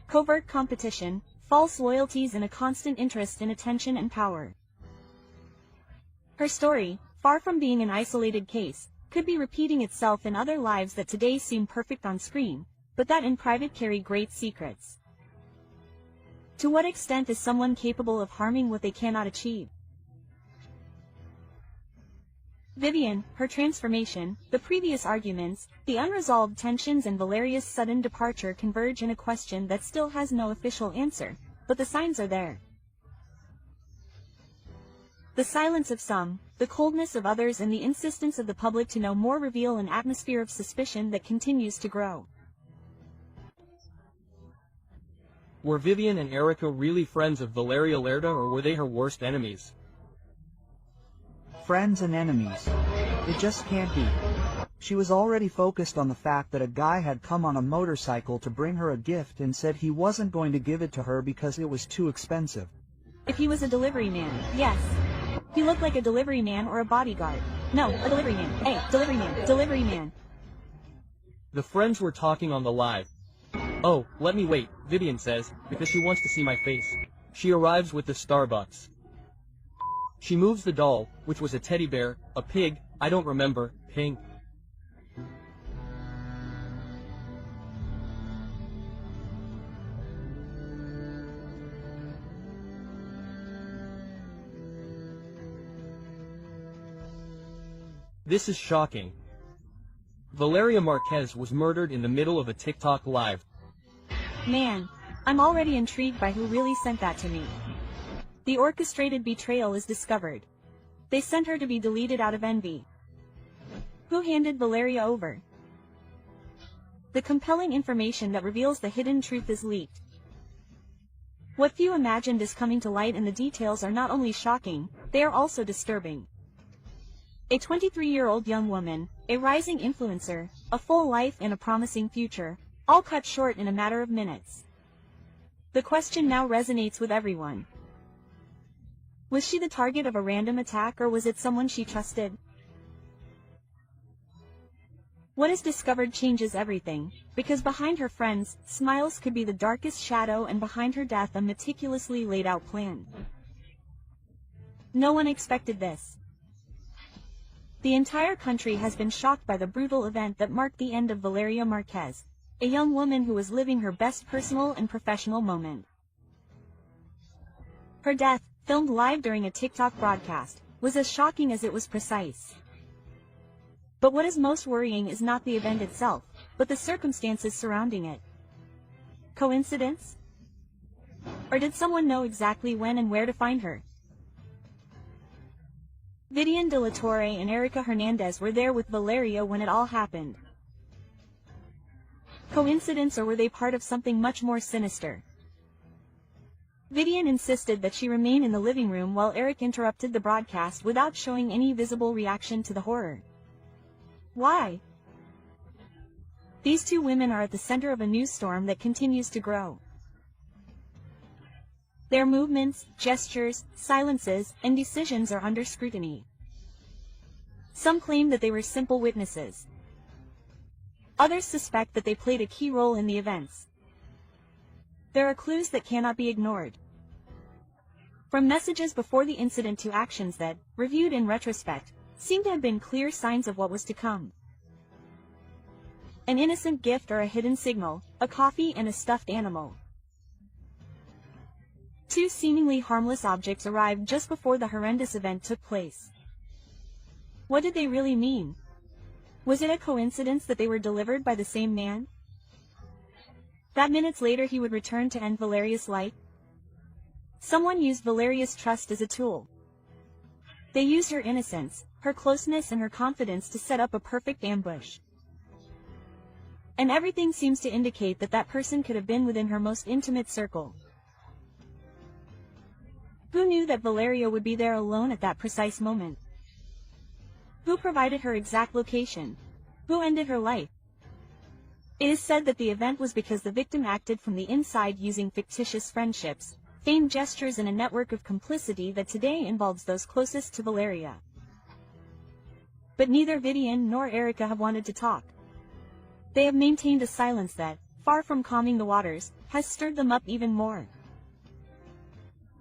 Covert competition, false loyalties, and a constant interest in attention and power. Her story, far from being an isolated case, could be repeating itself in other lives that today seem perfect on screen, but that in private carry great secrets. To what extent is someone capable of harming what they cannot achieve? Vivian, her transformation, the previous arguments, the unresolved tensions, and Valeria's sudden departure converge in a question that still has no official answer, but the signs are there. The silence of some, the coldness of others, and the insistence of the public to know more reveal an atmosphere of suspicion that continues to grow. Were Vivian and Erica really friends of Valeria Lerda, or were they her worst enemies? Friends and enemies. It just can't be. She was already focused on the fact that a guy had come on a motorcycle to bring her a gift and said he wasn't going to give it to her because it was too expensive. If he was a delivery man, yes. He looked like a delivery man or a bodyguard. No, a delivery man. Hey, delivery man, delivery man. The friends were talking on the live. Oh, let me wait, Vivian says, because she wants to see my face. She arrives with the Starbucks. She moves the doll, which was a teddy bear, a pig, I don't remember, pink. This is shocking. Valeria Márquez was murdered in the middle of a TikTok live. Man, I'm already intrigued by who really sent that to me. The orchestrated betrayal is discovered. They sent her to be deleted out of envy. Who handed Valeria over? The compelling information that reveals the hidden truth is leaked. What few imagined is coming to light, and the details are not only shocking, they are also disturbing. A 23-year-old young woman, a rising influencer, a full life and a promising future, all cut short in a matter of minutes. The question now resonates with everyone. Was she the target of a random attack, or was it someone she trusted? What is discovered changes everything, because behind her friends' smiles could be the darkest shadow, and behind her death a meticulously laid out plan. No one expected this. The entire country has been shocked by the brutal event that marked the end of Valeria Márquez, a young woman who was living her best personal and professional moment. Her death, filmed live during a TikTok broadcast, was as shocking as it was precise. But what is most worrying is not the event itself, but the circumstances surrounding it. Coincidence? Or did someone know exactly when and where to find her? Vivian de la Torre and Erica Hernandez were there with Valeria when it all happened. Coincidence, or were they part of something much more sinister? Vivian insisted that she remain in the living room while Eric interrupted the broadcast without showing any visible reaction to the horror. Why? These two women are at the center of a news storm that continues to grow. Their movements, gestures, silences, and decisions are under scrutiny. Some claim that they were simple witnesses. Others suspect that they played a key role in the events. There are clues that cannot be ignored. From messages before the incident to actions that, reviewed in retrospect, seem to have been clear signs of what was to come. An innocent gift or a hidden signal, a coffee and a stuffed animal. Two seemingly harmless objects arrived just before the horrendous event took place. What did they really mean? Was it a coincidence that they were delivered by the same man? That minutes later he would return to end Valeria's life? Someone used Valeria's trust as a tool. They used her innocence, her closeness and her confidence to set up a perfect ambush. And everything seems to indicate that that person could have been within her most intimate circle. Who knew that Valeria would be there alone at that precise moment? Who provided her exact location? Who ended her life? It is said that the event was because the victim acted from the inside using fictitious friendships, feigned gestures and a network of complicity that today involves those closest to Valeria. But neither Vivian nor Erica have wanted to talk. They have maintained a silence that, far from calming the waters, has stirred them up even more.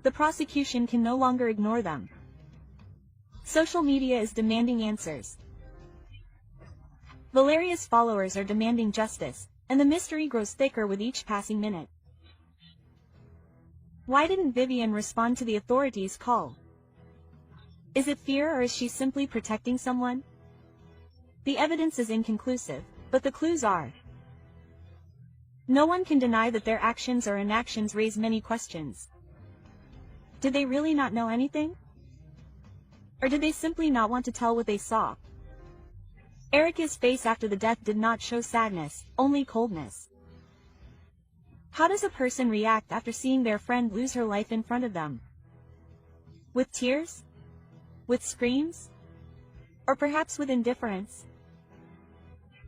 The prosecution can no longer ignore them. Social media is demanding answers. Valeria's followers are demanding justice, and the mystery grows thicker with each passing minute. Why didn't Vivian respond to the authorities' call? Is it fear, or is she simply protecting someone? The evidence is inconclusive, but the clues are. No one can deny that their actions or inactions raise many questions. Did they really not know anything? Or did they simply not want to tell what they saw? Erica's face after the death did not show sadness, only coldness. How does a person react after seeing their friend lose her life in front of them? With tears? With screams? Or perhaps with indifference?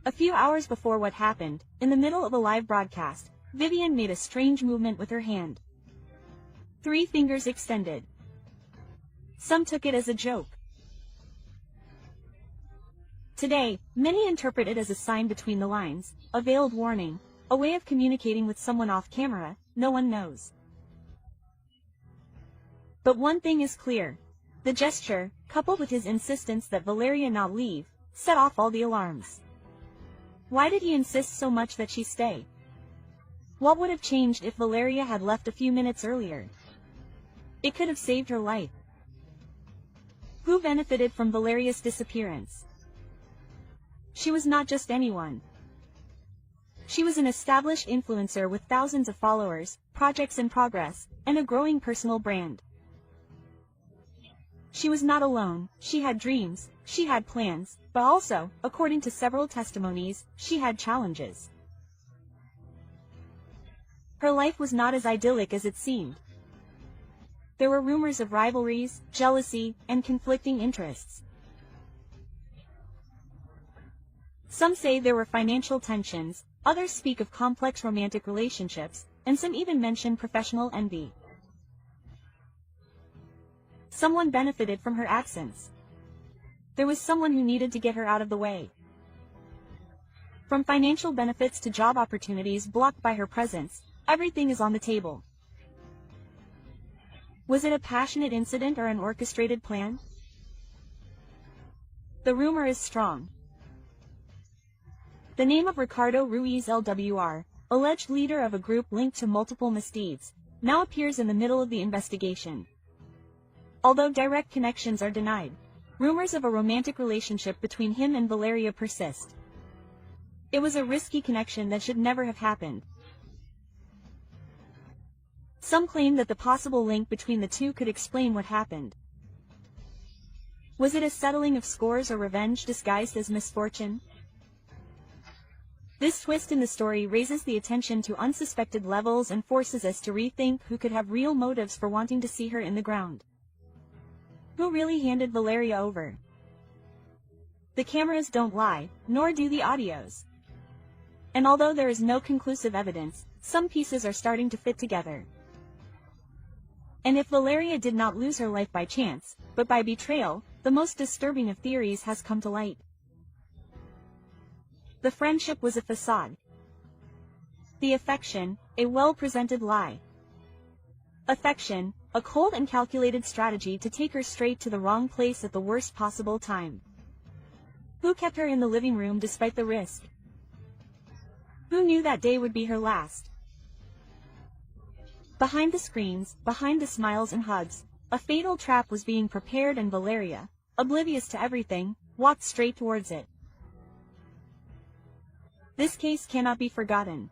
A few hours before what happened, in the middle of a live broadcast, Vivian made a strange movement with her hand. 3 fingers extended. Some took it as a joke. Today, many interpret it as a sign between the lines, a veiled warning, a way of communicating with someone off camera, no one knows. But one thing is clear. The gesture, coupled with his insistence that Valeria not leave, set off all the alarms. Why did he insist so much that she stay? What would have changed if Valeria had left a few minutes earlier? It could have saved her life. Who benefited from Valeria's disappearance? She was not just anyone. She was an established influencer with thousands of followers, projects in progress, and a growing personal brand. She was not alone. She had dreams, she had plans, but also, according to several testimonies, she had challenges. Her life was not as idyllic as it seemed. There were rumors of rivalries, jealousy, and conflicting interests. Some say there were financial tensions, others speak of complex romantic relationships, and some even mention professional envy. Someone benefited from her absence. There was someone who needed to get her out of the way. From financial benefits to job opportunities blocked by her presence, everything is on the table. Was it a passionate incident or an orchestrated plan? The rumor is strong. The name of Ricardo Ruiz LWR, alleged leader of a group linked to multiple misdeeds, now appears in the middle of the investigation. Although direct connections are denied, rumors of a romantic relationship between him and Valeria persist. It was a risky connection that should never have happened. Some claim that the possible link between the two could explain what happened. Was it a settling of scores or revenge disguised as misfortune? This twist in the story raises the attention to unsuspected levels and forces us to rethink who could have real motives for wanting to see her in the ground. Who really handed Valeria over? The cameras don't lie, nor do the audios. And although there is no conclusive evidence, some pieces are starting to fit together. And if Valeria did not lose her life by chance, but by betrayal, the most disturbing of theories has come to light. The friendship was a facade. The affection, a well-presented lie. Affection, a cold and calculated strategy to take her straight to the wrong place at the worst possible time. Who kept her in the living room despite the risk? Who knew that day would be her last? Behind the screens, behind the smiles and hugs, a fatal trap was being prepared and Valeria, oblivious to everything, walked straight towards it. This case cannot be forgotten.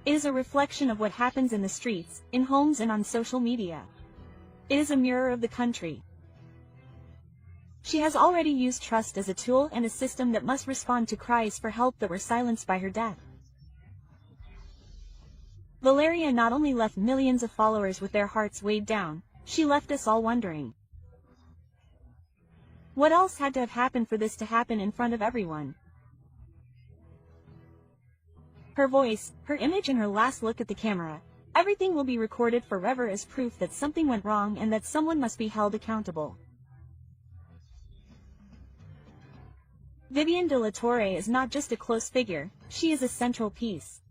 It is a reflection of what happens in the streets, in homes and on social media. It is a mirror of the country. She has already used trust as a tool and a system that must respond to cries for help that were silenced by her death. Valeria not only left millions of followers with their hearts weighed down, she left us all wondering. What else had to have happened for this to happen in front of everyone? Her voice, her image and her last look at the camera, everything will be recorded forever as proof that something went wrong and that someone must be held accountable. Vivian de la Torre is not just a close figure, she is a central piece.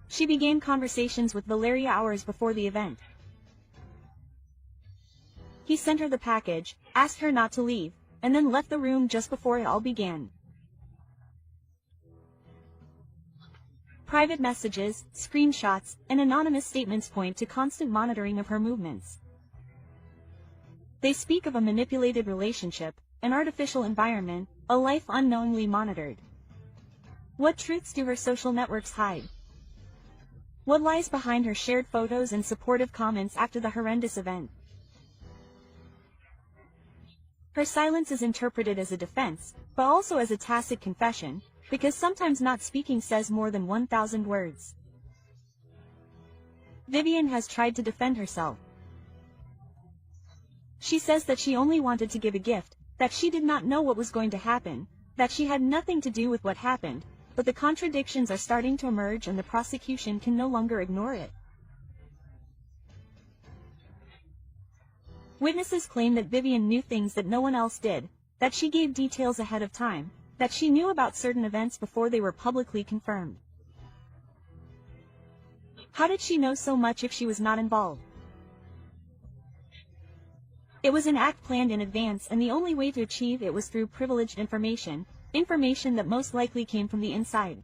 She began conversations with Valeria hours before the event. He sent her the package, asked her not to leave, and then left the room just before it all began. Private messages, screenshots, and anonymous statements point to constant monitoring of her movements. They speak of a manipulated relationship, an artificial environment, a life unknowingly monitored. What truths do her social networks hide? What lies behind her shared photos and supportive comments after the horrendous event? Her silence is interpreted as a defense, but also as a tacit confession, because sometimes not speaking says more than 1,000 words. Vivian has tried to defend herself. She says that she only wanted to give a gift, that she did not know what was going to happen, that she had nothing to do with what happened, but the contradictions are starting to emerge and the prosecution can no longer ignore it. Witnesses claim that Vivian knew things that no one else did, that she gave details ahead of time, that she knew about certain events before they were publicly confirmed. How did she know so much if she was not involved? It was an act planned in advance, and the only way to achieve it was through privileged information, information that most likely came from the inside.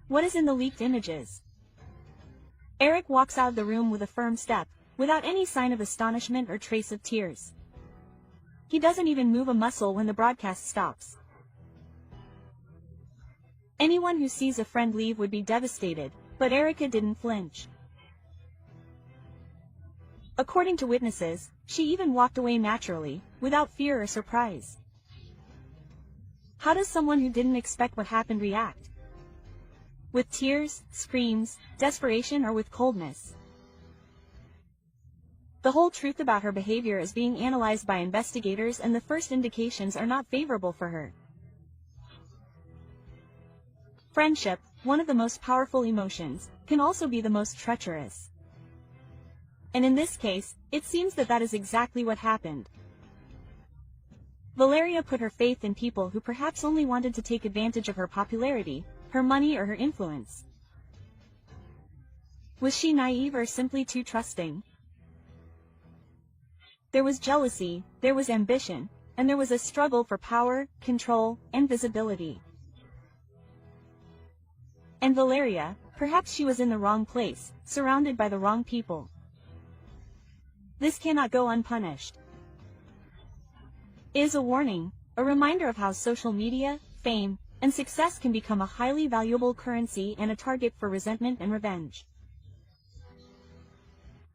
What is in the leaked images? Eric walks out of the room with a firm step, without any sign of astonishment or trace of tears. He doesn't even move a muscle when the broadcast stops. Anyone who sees a friend leave would be devastated, but Erica didn't flinch. According to witnesses, she even walked away naturally, without fear or surprise. How does someone who didn't expect what happened react? With tears, screams, desperation, or with coldness? The whole truth about her behavior is being analyzed by investigators, and the first indications are not favorable for her. Friendship, one of the most powerful emotions, can also be the most treacherous. And in this case, it seems that that is exactly what happened. Valeria put her faith in people who perhaps only wanted to take advantage of her popularity, her money, or her influence. Was she naive or simply too trusting? There was jealousy, there was ambition, and there was a struggle for power, control, and visibility. And Valeria, perhaps she was in the wrong place, surrounded by the wrong people. This cannot go unpunished. It is a warning, a reminder of how social media, fame, and success can become a highly valuable currency and a target for resentment and revenge.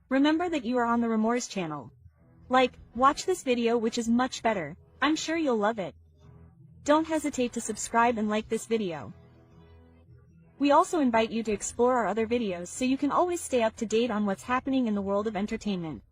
Remember that you are on the Remorse channel. Watch this video, which is much better. I'm sure you'll love it. Don't hesitate to subscribe and like this video. We also invite you to explore our other videos so you can always stay up to date on what's happening in the world of entertainment.